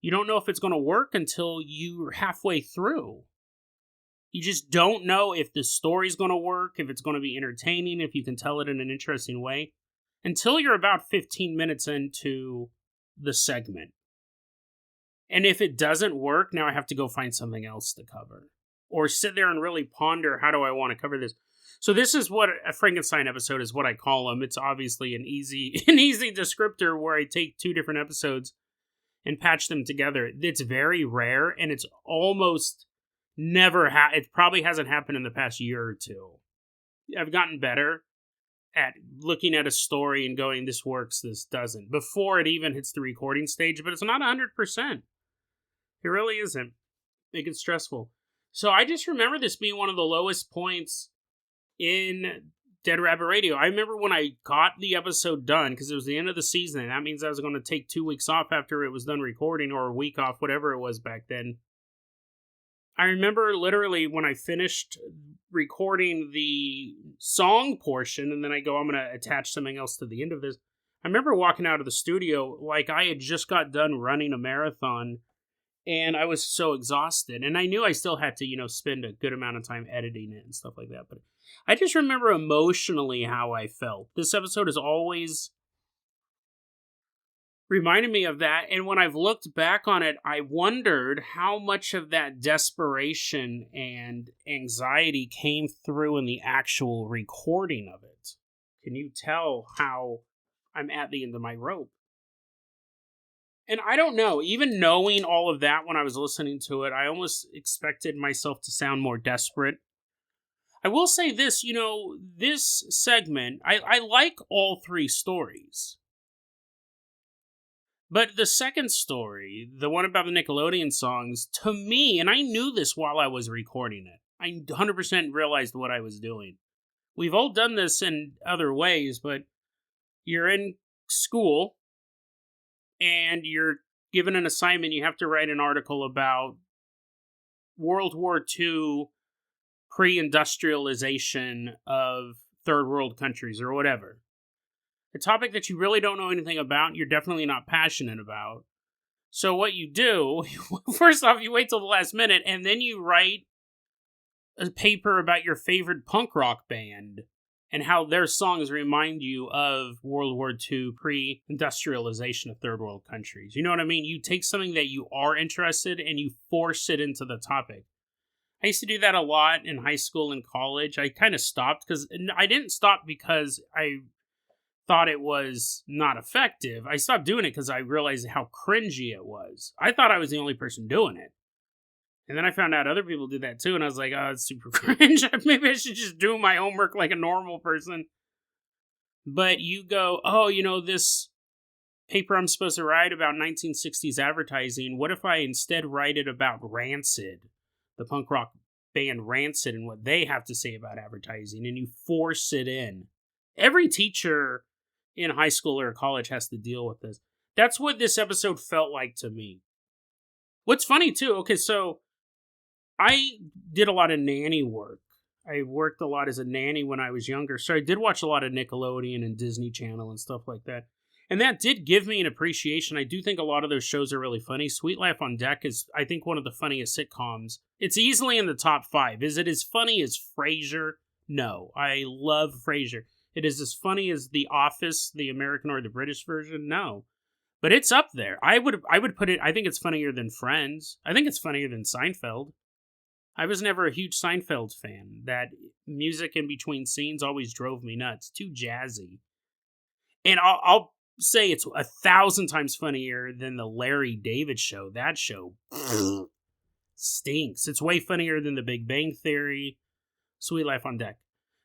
you don't know if it's going to work until you're halfway through. You just don't know if the story's going to work, if it's going to be entertaining, if you can tell it in an interesting way, until you're about 15 minutes into the segment. And if it doesn't work, now I have to go find something else to cover. Or sit there and really ponder, how do I want to cover this? So this is what a Frankenstein episode is, what I call them. It's obviously an easy descriptor where I take 2 different episodes and patch them together. It's very rare, and it's almost never it probably hasn't happened in the past year or 2. I've gotten better, at looking at a story and going, this works, this doesn't, before it even hits the recording stage, but it's not 100%. It really isn't. It gets stressful. So I just remember this being one of the lowest points in Dead Rabbit Radio. I remember when I got the episode done, because it was the end of the season, and that means I was going to take 2 weeks off after it was done recording, or a week off, whatever it was back then. I remember literally when I finished recording the song portion, and then I go, I'm going to attach something else to the end of this. I remember walking out of the studio like I had just got done running a marathon, and I was so exhausted. And I knew I still had to, spend a good amount of time editing it and stuff like that. But I just remember emotionally how I felt. This episode has always reminded me of that. And when I've looked back on it, I wondered how much of that desperation and anxiety came through in the actual recording of it. Can you tell how I'm at the end of my rope? And I don't know, even knowing all of that when I was listening to it, I almost expected myself to sound more desperate. I will say this, this segment, I like all 3 stories. But the second story, the one about the Nickelodeon songs, to me, and I knew this while I was recording it, I 100% realized what I was doing. We've all done this in other ways, but you're in school, and you're given an assignment, you have to write an article about World War II pre-industrialization of third world countries or whatever. A topic that you really don't know anything about, you're definitely not passionate about. So what you do, first off, you wait till the last minute, and then you write a paper about your favorite punk rock band and how their songs remind you of World War II pre-industrialization of third world countries. You know what I mean? You take something that you are interested in and you force it into the topic. I used to do that a lot in high school and college. I kind of stopped because I didn't stop because I thought it was not effective. I stopped doing it because I realized how cringy it was. I thought I was the only person doing it. And then I found out other people did that too, and I was like, oh, it's super cringe. Maybe I should just do my homework like a normal person. But you go, oh, this paper I'm supposed to write about 1960s advertising, what if I instead write it about Rancid, the punk rock band Rancid, and what they have to say about advertising, and you force it in. Every teacher in high school or college has to deal with this. That's what this episode felt like to me. What's funny too, okay, so I did a lot of nanny work. I worked a lot as a nanny when I was younger, so I did watch a lot of Nickelodeon and Disney Channel and stuff like that. And that did give me an appreciation. I do think a lot of those shows are really funny. Sweet Life on Deck is, I think, one of the funniest sitcoms. It's easily in the top 5. Is it as funny as Frasier? No. I love Frasier. It is as funny as The Office, the American or the British version? No. But it's up there. I would put it, I think it's funnier than Friends. I think it's funnier than Seinfeld. I was never a huge Seinfeld fan. That music in between scenes always drove me nuts. Too jazzy. And I'll say it's 1,000 times funnier than the Larry David Show. That show stinks. It's way funnier than The Big Bang Theory, Sweet Life on Deck.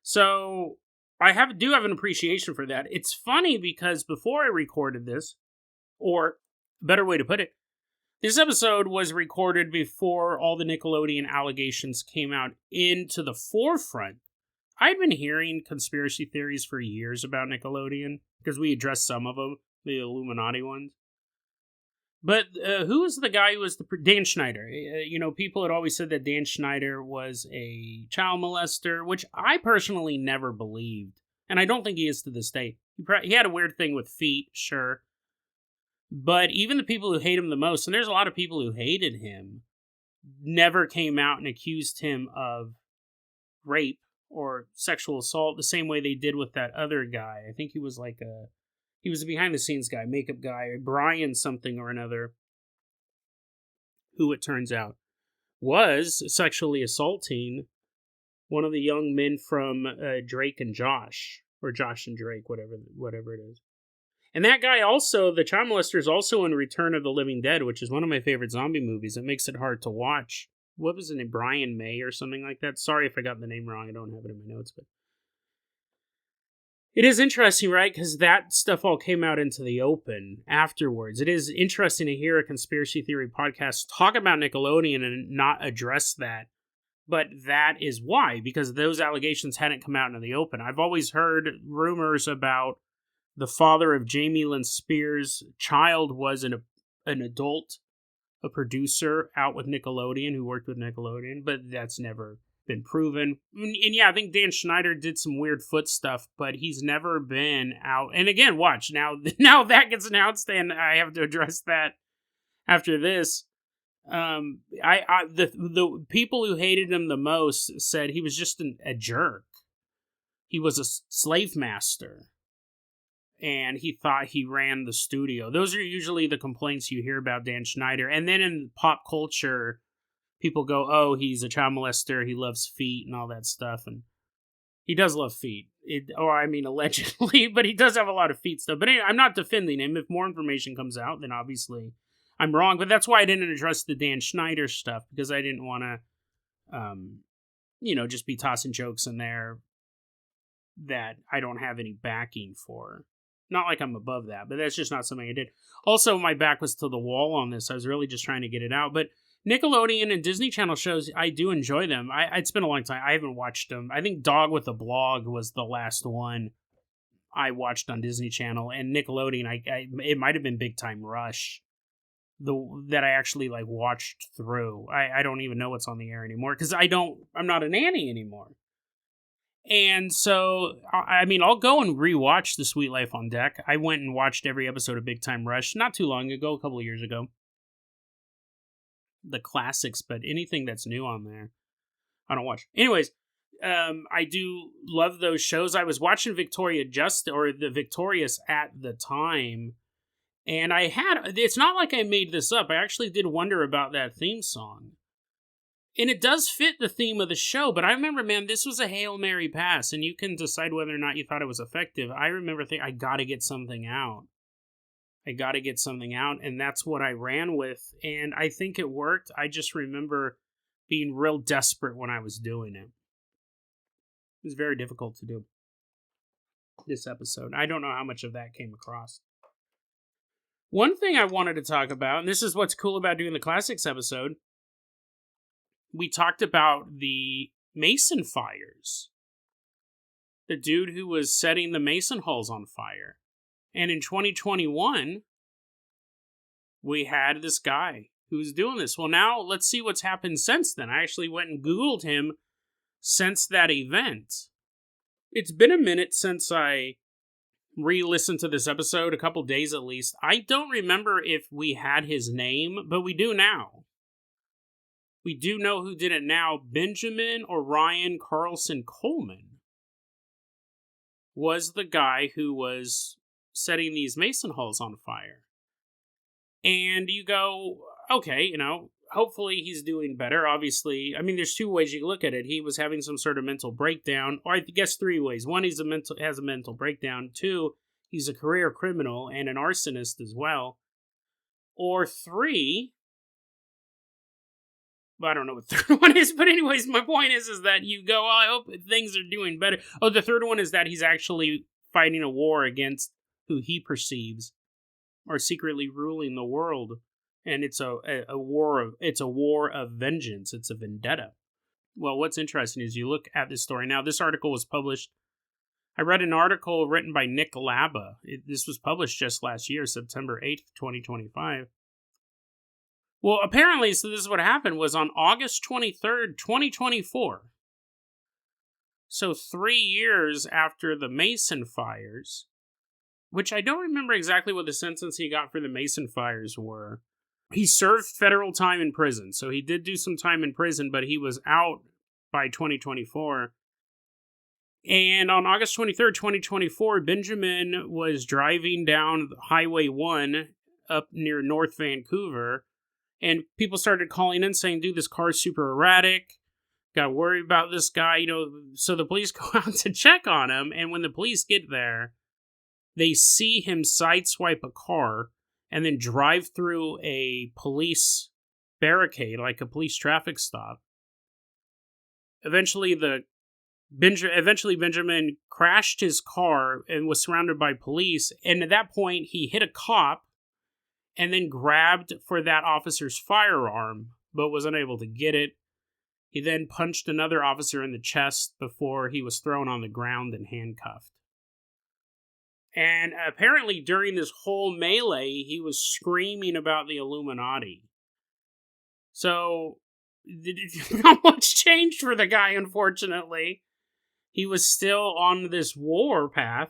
So I do have an appreciation for that. It's funny because before I recorded this, or a better way to put it, this episode was recorded before all the Nickelodeon allegations came out into the forefront. I'd been hearing conspiracy theories for years about Nickelodeon, because we addressed some of them, the Illuminati ones. But who was the guy who was Dan Schneider? People had always said that Dan Schneider was a child molester, which I personally never believed. And I don't think he is to this day. He had a weird thing with feet, sure. But even the people who hate him the most, and there's a lot of people who hated him, never came out and accused him of rape or sexual assault the same way they did with that other guy. I think he was he was a behind-the-scenes guy, makeup guy, Brian something or another, who it turns out was sexually assaulting one of the young men from Drake and Josh, or Josh and Drake, whatever it is. And that guy also, the child molester, is also in Return of the Living Dead, which is one of my favorite zombie movies. It makes it hard to watch. What was his name? Brian May or something like that? Sorry if I got the name wrong. I don't have it in my notes. But It is interesting, right? Because that stuff all came out into the open afterwards. It is interesting to hear a conspiracy theory podcast talk about Nickelodeon and not address that. But that is why, because those allegations hadn't come out into the open. I've always heard rumors about the father of Jamie Lynn Spears' child was an adult, a producer out with Nickelodeon who worked with Nickelodeon, but that's never been proven. And yeah, I think Dan Schneider did some weird foot stuff, but he's never been out. And again, watch now that gets announced, and I have to address that after this. The people who hated him the most said he was just a jerk. He was a slave master, and he thought he ran the studio. Those are usually the complaints you hear about Dan Schneider. And then in pop culture, people go, oh, he's a child molester, he loves feet and all that stuff. And he does love feet. Allegedly, but he does have a lot of feet stuff. But anyway, I'm not defending him. If more information comes out, then obviously I'm wrong. But that's why I didn't address the Dan Schneider stuff, because I didn't want to, just be tossing jokes in there that I don't have any backing for. Not like I'm above that, but that's just not something I did. Also, my back was to the wall on this. I was really just trying to get it out. But Nickelodeon and Disney Channel shows, I do enjoy them. It's been a long time. I haven't watched them. I think Dog with a Blog was the last one I watched on Disney Channel. And Nickelodeon, it might have been Big Time Rush that I actually watched through. I don't even know what's on the air anymore because I'm not a nanny anymore. And so, I'll go and rewatch The Sweet Life on Deck. I went and watched every episode of Big Time Rush not too long ago, a couple of years ago. The classics, but anything that's new on there, I don't watch. Anyways, I do love those shows. I was watching The Victorious at the time, and it's not like I made this up. I actually did wonder about that theme song. And it does fit the theme of the show, but I remember, man, this was a Hail Mary pass, and you can decide whether or not you thought it was effective. I remember thinking, I gotta get something out. And that's what I ran with, and I think it worked. I just remember being real desperate when I was doing it. It was very difficult to do this episode. I don't know how much of that came across. One thing I wanted to talk about, and this is what's cool about doing the Classics episode, we talked about the Mason fires. The dude who was setting the Mason halls on fire. And in 2021, we had this guy who was doing this. Well, now let's see what's happened since then. I actually went and Googled him since that event. It's been a minute since I re-listened to this episode, a couple days at least. I don't remember if we had his name, but we do now. We do know who did it now. Benjamin Orion Carlson Coleman was the guy who was setting these Mason halls on fire. And you go, okay, hopefully he's doing better. Obviously, there's two ways you can look at it. He was having some sort of mental breakdown, or I guess three ways. One, has a mental breakdown. Two, he's a career criminal and an arsonist as well. Or three, I don't know what the third one is, but anyways, my point is that you go, I hope things are doing better. Oh, the third one is that he's actually fighting a war against who he perceives are secretly ruling the world, and it's a war of vengeance. It's a vendetta. Well, what's interesting is you look at this story now. This article was published. I read an article written by Nick Laba. This was published just last year, September 8th, 2025. Well, apparently, so this is what happened, was on August 23rd, 2024. So 3 years after the Mason fires, which I don't remember exactly what the sentence he got for the Mason fires were. He served federal time in prison, so he did do some time in prison, but he was out by 2024. And on August 23rd, 2024, Benjamin was driving down Highway 1 up near North Vancouver, and people started calling in saying, dude, this car's super erratic. Got worried about this guy, So the police go out to check on him, and when the police get there, they see him sideswipe a car and then drive through a police barricade, like a police traffic stop. Eventually, the Eventually, Benjamin crashed his car and was surrounded by police. And at that point, he hit a cop and then grabbed for that officer's firearm, but was unable to get it. He then punched another officer in the chest before he was thrown on the ground and handcuffed. And apparently, during this whole melee, he was screaming about the Illuminati. So, not much changed for the guy, unfortunately. He was still on this war path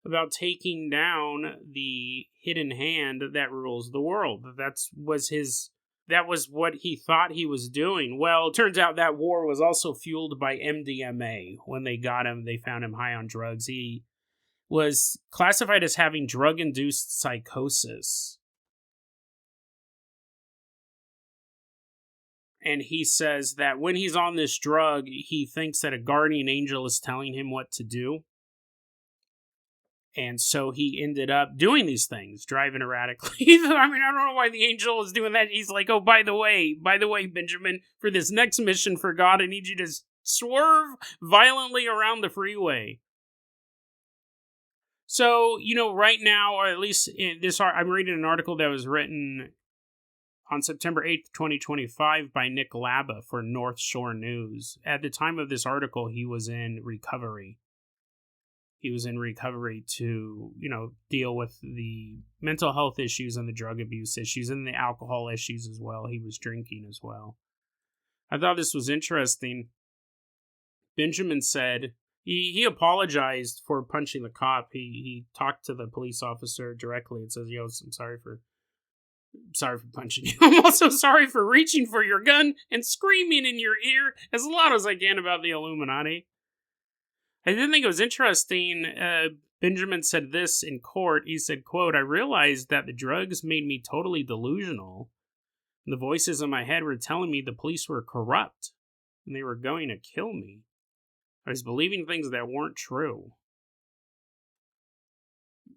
about taking down the hidden hand that rules the world. That was what he thought he was doing. Well, it turns out that war was also fueled by MDMA. When they got him, they found him high on drugs. He was classified as having drug-induced psychosis. And he says that when he's on this drug, he thinks that a guardian angel is telling him what to do. And so he ended up doing these things, driving erratically. I mean, I don't know why the angel is doing that. He's like, oh, by the way, Benjamin, for this next mission for God, I need you to swerve violently around the freeway. So, right now, or at least in this, I'm reading an article that was written on September 8th, 2025 by Nick Laba for North Shore News. At the time of this article, he was in recovery. He was in recovery to, deal with the mental health issues and the drug abuse issues and the alcohol issues as well. He was drinking as well. I thought this was interesting. Benjamin said he apologized for punching the cop. He talked to the police officer directly and says, "Yo, I'm sorry for punching you. I'm also sorry for reaching for your gun and screaming in your ear as loud as I can about the Illuminati." I did think it was interesting. Benjamin said this in court. He said, quote, "I realized that the drugs made me totally delusional. The voices in my head were telling me the police were corrupt and they were going to kill me. I was believing things that weren't true."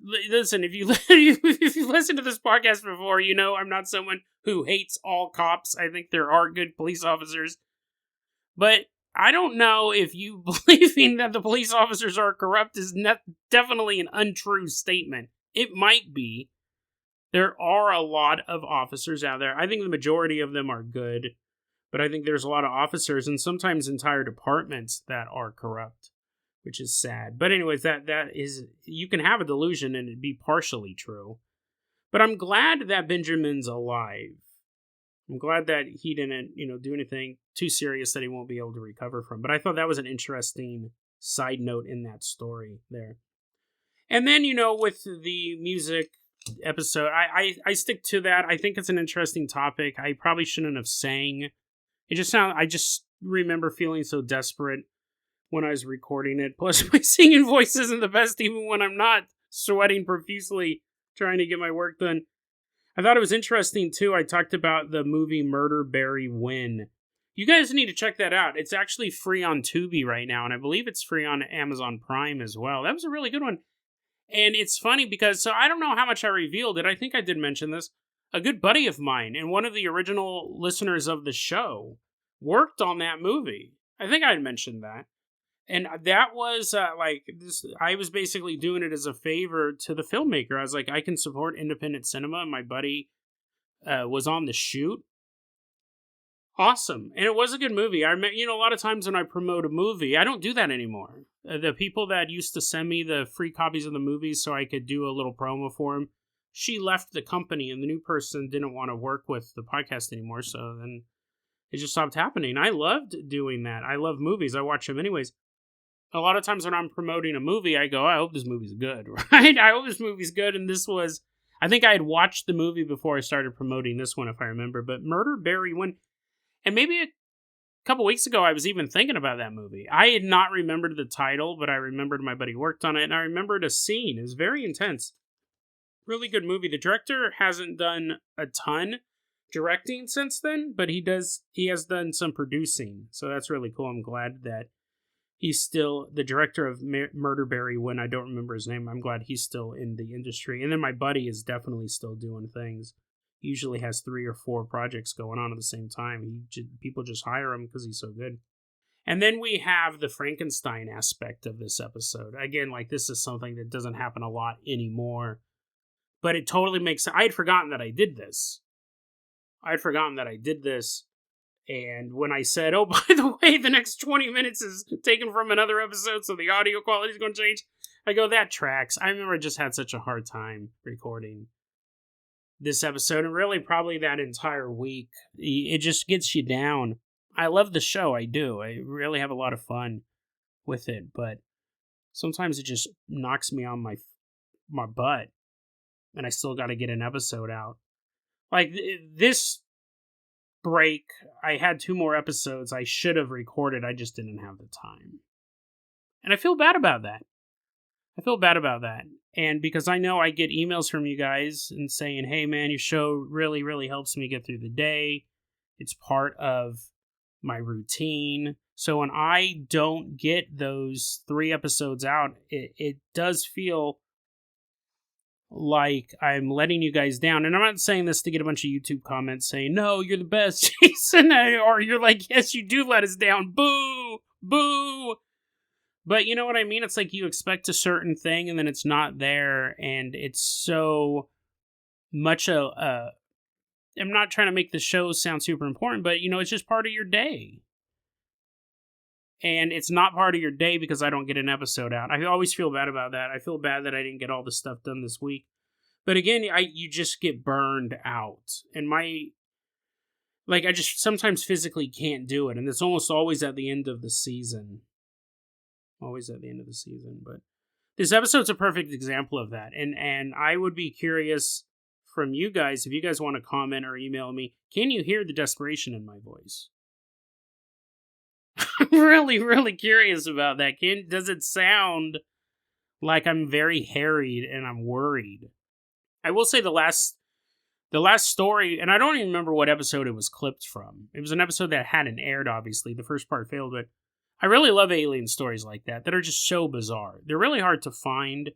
Listen, if you listen to this podcast before, I'm not someone who hates all cops. I think there are good police officers. But I don't know if you believing that the police officers are corrupt is definitely an untrue statement. It might be. There are a lot of officers out there. I think the majority of them are good. But I think there's a lot of officers and sometimes entire departments that are corrupt, which is sad. But anyways, that is, you can have a delusion and it be partially true. But I'm glad that Benjamin's alive. I'm glad that he didn't, do anything too serious that he won't be able to recover from. But I thought that was an interesting side note in that story there. And then, with the music episode, I stick to that. I think it's an interesting topic. I probably shouldn't have sang. I just remember feeling so desperate when I was recording it. Plus, my singing voice isn't the best even when I'm not sweating profusely trying to get my work done. I thought it was interesting, too. I talked about the movie Murder, Barry, Win. You guys need to check that out. It's actually free on Tubi right now, and I believe it's free on Amazon Prime as well. That was a really good one. And it's funny because, so I don't know how much I revealed it. I think I did mention this. A good buddy of mine and one of the original listeners of the show worked on that movie. I think I had mentioned that. And that was I was basically doing it as a favor to the filmmaker. I was like, I can support independent cinema. And my buddy was on the shoot. Awesome. And it was a good movie. I remember, a lot of times when I promote a movie, I don't do that anymore. The people that used to send me the free copies of the movies so I could do a little promo for them, she left the company and the new person didn't want to work with the podcast anymore. So then it just stopped happening. I loved doing that. I love movies. I watch them anyways. A lot of times when I'm promoting a movie, I go, I hope this movie's good, right? I hope this movie's good. And this was, I think I had watched the movie before I started promoting this one, if I remember. But Murder, Barry, Win. And maybe a couple weeks ago, I was even thinking about that movie. I had not remembered the title, but I remembered my buddy worked on it. And I remembered a scene. It was very intense. Really good movie. The director hasn't done a ton directing since then, but he has done some producing. So that's really cool. I'm glad that he's still the director of Murder, Barry, Win. I don't remember his name. I'm glad he's still in the industry. And then my buddy is definitely still doing things. He usually has 3 or 4 projects going on at the same time. People just hire him because he's so good. And then we have the Frankenstein aspect of this episode. Again, like, this is something that doesn't happen a lot anymore. But it totally makes sense. I had forgotten that I did this. And when I said, oh, by the way, the next 20 minutes is taken from another episode, so the audio quality is going to change, I go, that tracks. I remember I just had such a hard time recording this episode, and really probably that entire week. It just gets you down. I love the show, I do. I really have a lot of fun with it, but sometimes it just knocks me on my butt, and I still got to get an episode out. Like, this break, I had 2 more episodes I should have recorded, I just didn't have the time. And I feel bad about that. And because I know I get emails from you guys and saying, hey man, your show really, really helps me get through the day. It's part of my routine. So when I don't get those 3 episodes out, it does feel like I'm letting you guys down. And I'm not saying this to get a bunch of YouTube comments saying, no, you're the best, Jason. Or you're like, yes, you do let us down. Boo! Boo! But you know what I mean? It's like you expect a certain thing and then it's not there. And it's so much I'm not trying to make the show sound super important, but it's just part of your day. And it's not part of your day because I don't get an episode out. I always feel bad about that. I feel bad that I didn't get all the stuff done this week. But again, you just get burned out. And I just sometimes physically can't do it. And it's almost always at the end of the season. But this episode's a perfect example of that. And I would be curious from you guys, if you guys want to comment or email me, can you hear the desperation in my voice? I'm really, really curious about that. Does it sound like I'm very harried and I'm worried? I will say the last story, and I don't even remember what episode it was clipped from. It was an episode that hadn't aired, obviously. The first part failed, but I really love alien stories like that are just so bizarre. They're really hard to find.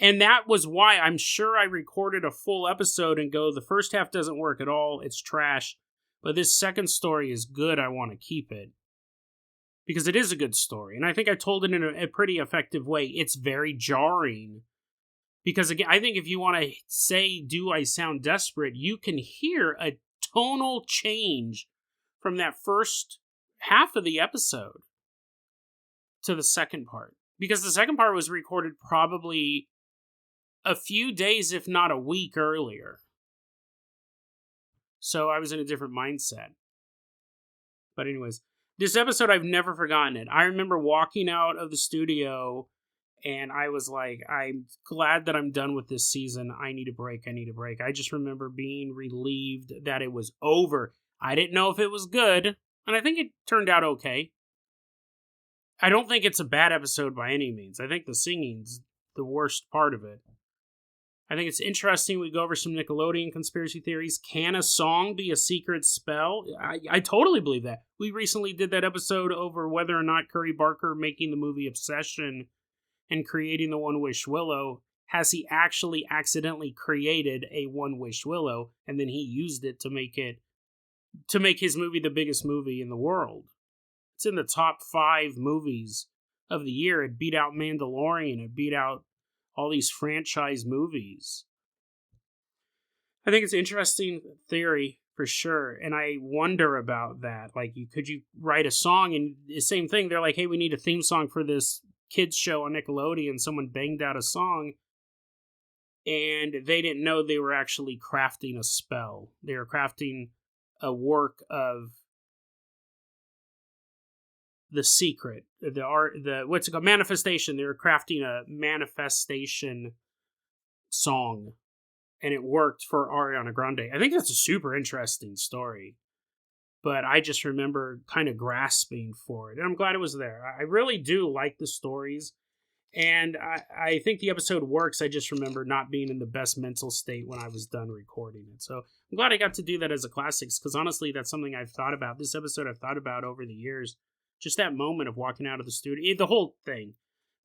And that was why I'm sure I recorded a full episode and go, the first half doesn't work at all. It's trash. But this second story is good. I want to keep it. Because it is a good story. And I think I told it in a pretty effective way. It's very jarring. Because, again, I think if you want to say, do I sound desperate, you can hear a tonal change from that first half of the episode to the second part. Because the second part was recorded probably a few days, if not a week earlier. So I was in a different mindset. But anyways, this episode, I've never forgotten it. I remember walking out of the studio and I was like, I'm glad that I'm done with this season. I need a break. I just remember being relieved that it was over. I didn't know if it was good, and I think it turned out okay. I don't think it's a bad episode by any means. I think the singing's the worst part of it. I think it's interesting we go over some Nickelodeon conspiracy theories. Can a song be a secret spell? I totally believe that. We recently did that episode over whether or not Curry Barker making the movie Obsession and creating the One-Wish Willow, has he actually accidentally created a One-Wish Willow and then he used it to make his movie the biggest movie in the world. It's in the top 5 movies of the year. It beat out Mandalorian. It beat out all these franchise movies. I think it's an interesting theory for sure, and I wonder about that. Like, could you write a song and the same thing? They're like, hey, we need a theme song for this kids show on Nickelodeon. Someone banged out a song, and they didn't know they were actually crafting a spell. They were crafting a work of the secret, the art, what's it called? Manifestation. They were crafting a manifestation song, and it worked for Ariana Grande. I think that's a super interesting story, but I just remember kind of grasping for it, and I'm glad it was there. I really do like the stories, and I think the episode works. I just remember not being in the best mental state when I was done recording it, so I'm glad I got to do that as a classics, because honestly, that's something I've thought about. This episode I've thought about over the years. Just that moment of walking out of the studio, the whole thing,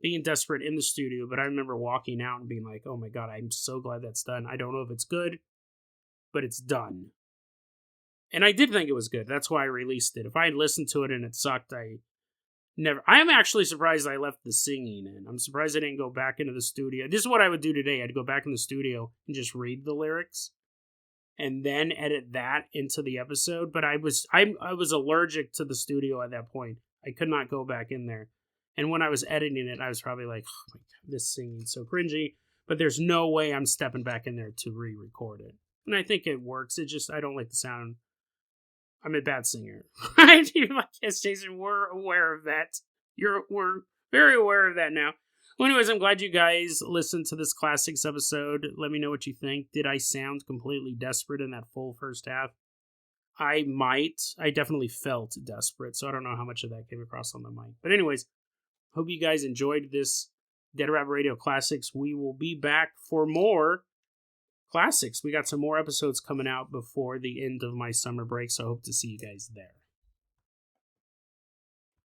being desperate in the studio, but I remember walking out and being like, oh my God, I'm so glad that's done. I don't know if it's good, but it's done. And I did think it was good. That's why I released it. If I had listened to it and it sucked, I Never. I am actually surprised I left the singing in. I'm surprised I didn't go back into the studio. This is what I would do today. I'd go back in the studio and just read the lyrics and then edit that into the episode. But I was allergic to the studio at that point. I could not go back in there. And when I was editing it, I was probably like, oh my God, this singing's so cringy. But there's no way I'm stepping back in there to re-record it. And I think it works. It just, I don't like the sound. I'm a bad singer. Yes, Jason, we're aware of that. We're very aware of that now. Well, anyways, I'm glad you guys listened to this Classics episode. Let me know what you think. Did I sound completely desperate in that full first half? I definitely felt desperate, so I don't know how much of that came across on the mic. But anyways, hope you guys enjoyed this Dead Rabbit Radio Classics. We will be back for more classics. We got some more episodes coming out before the end of my summer break, so I hope to see you guys there.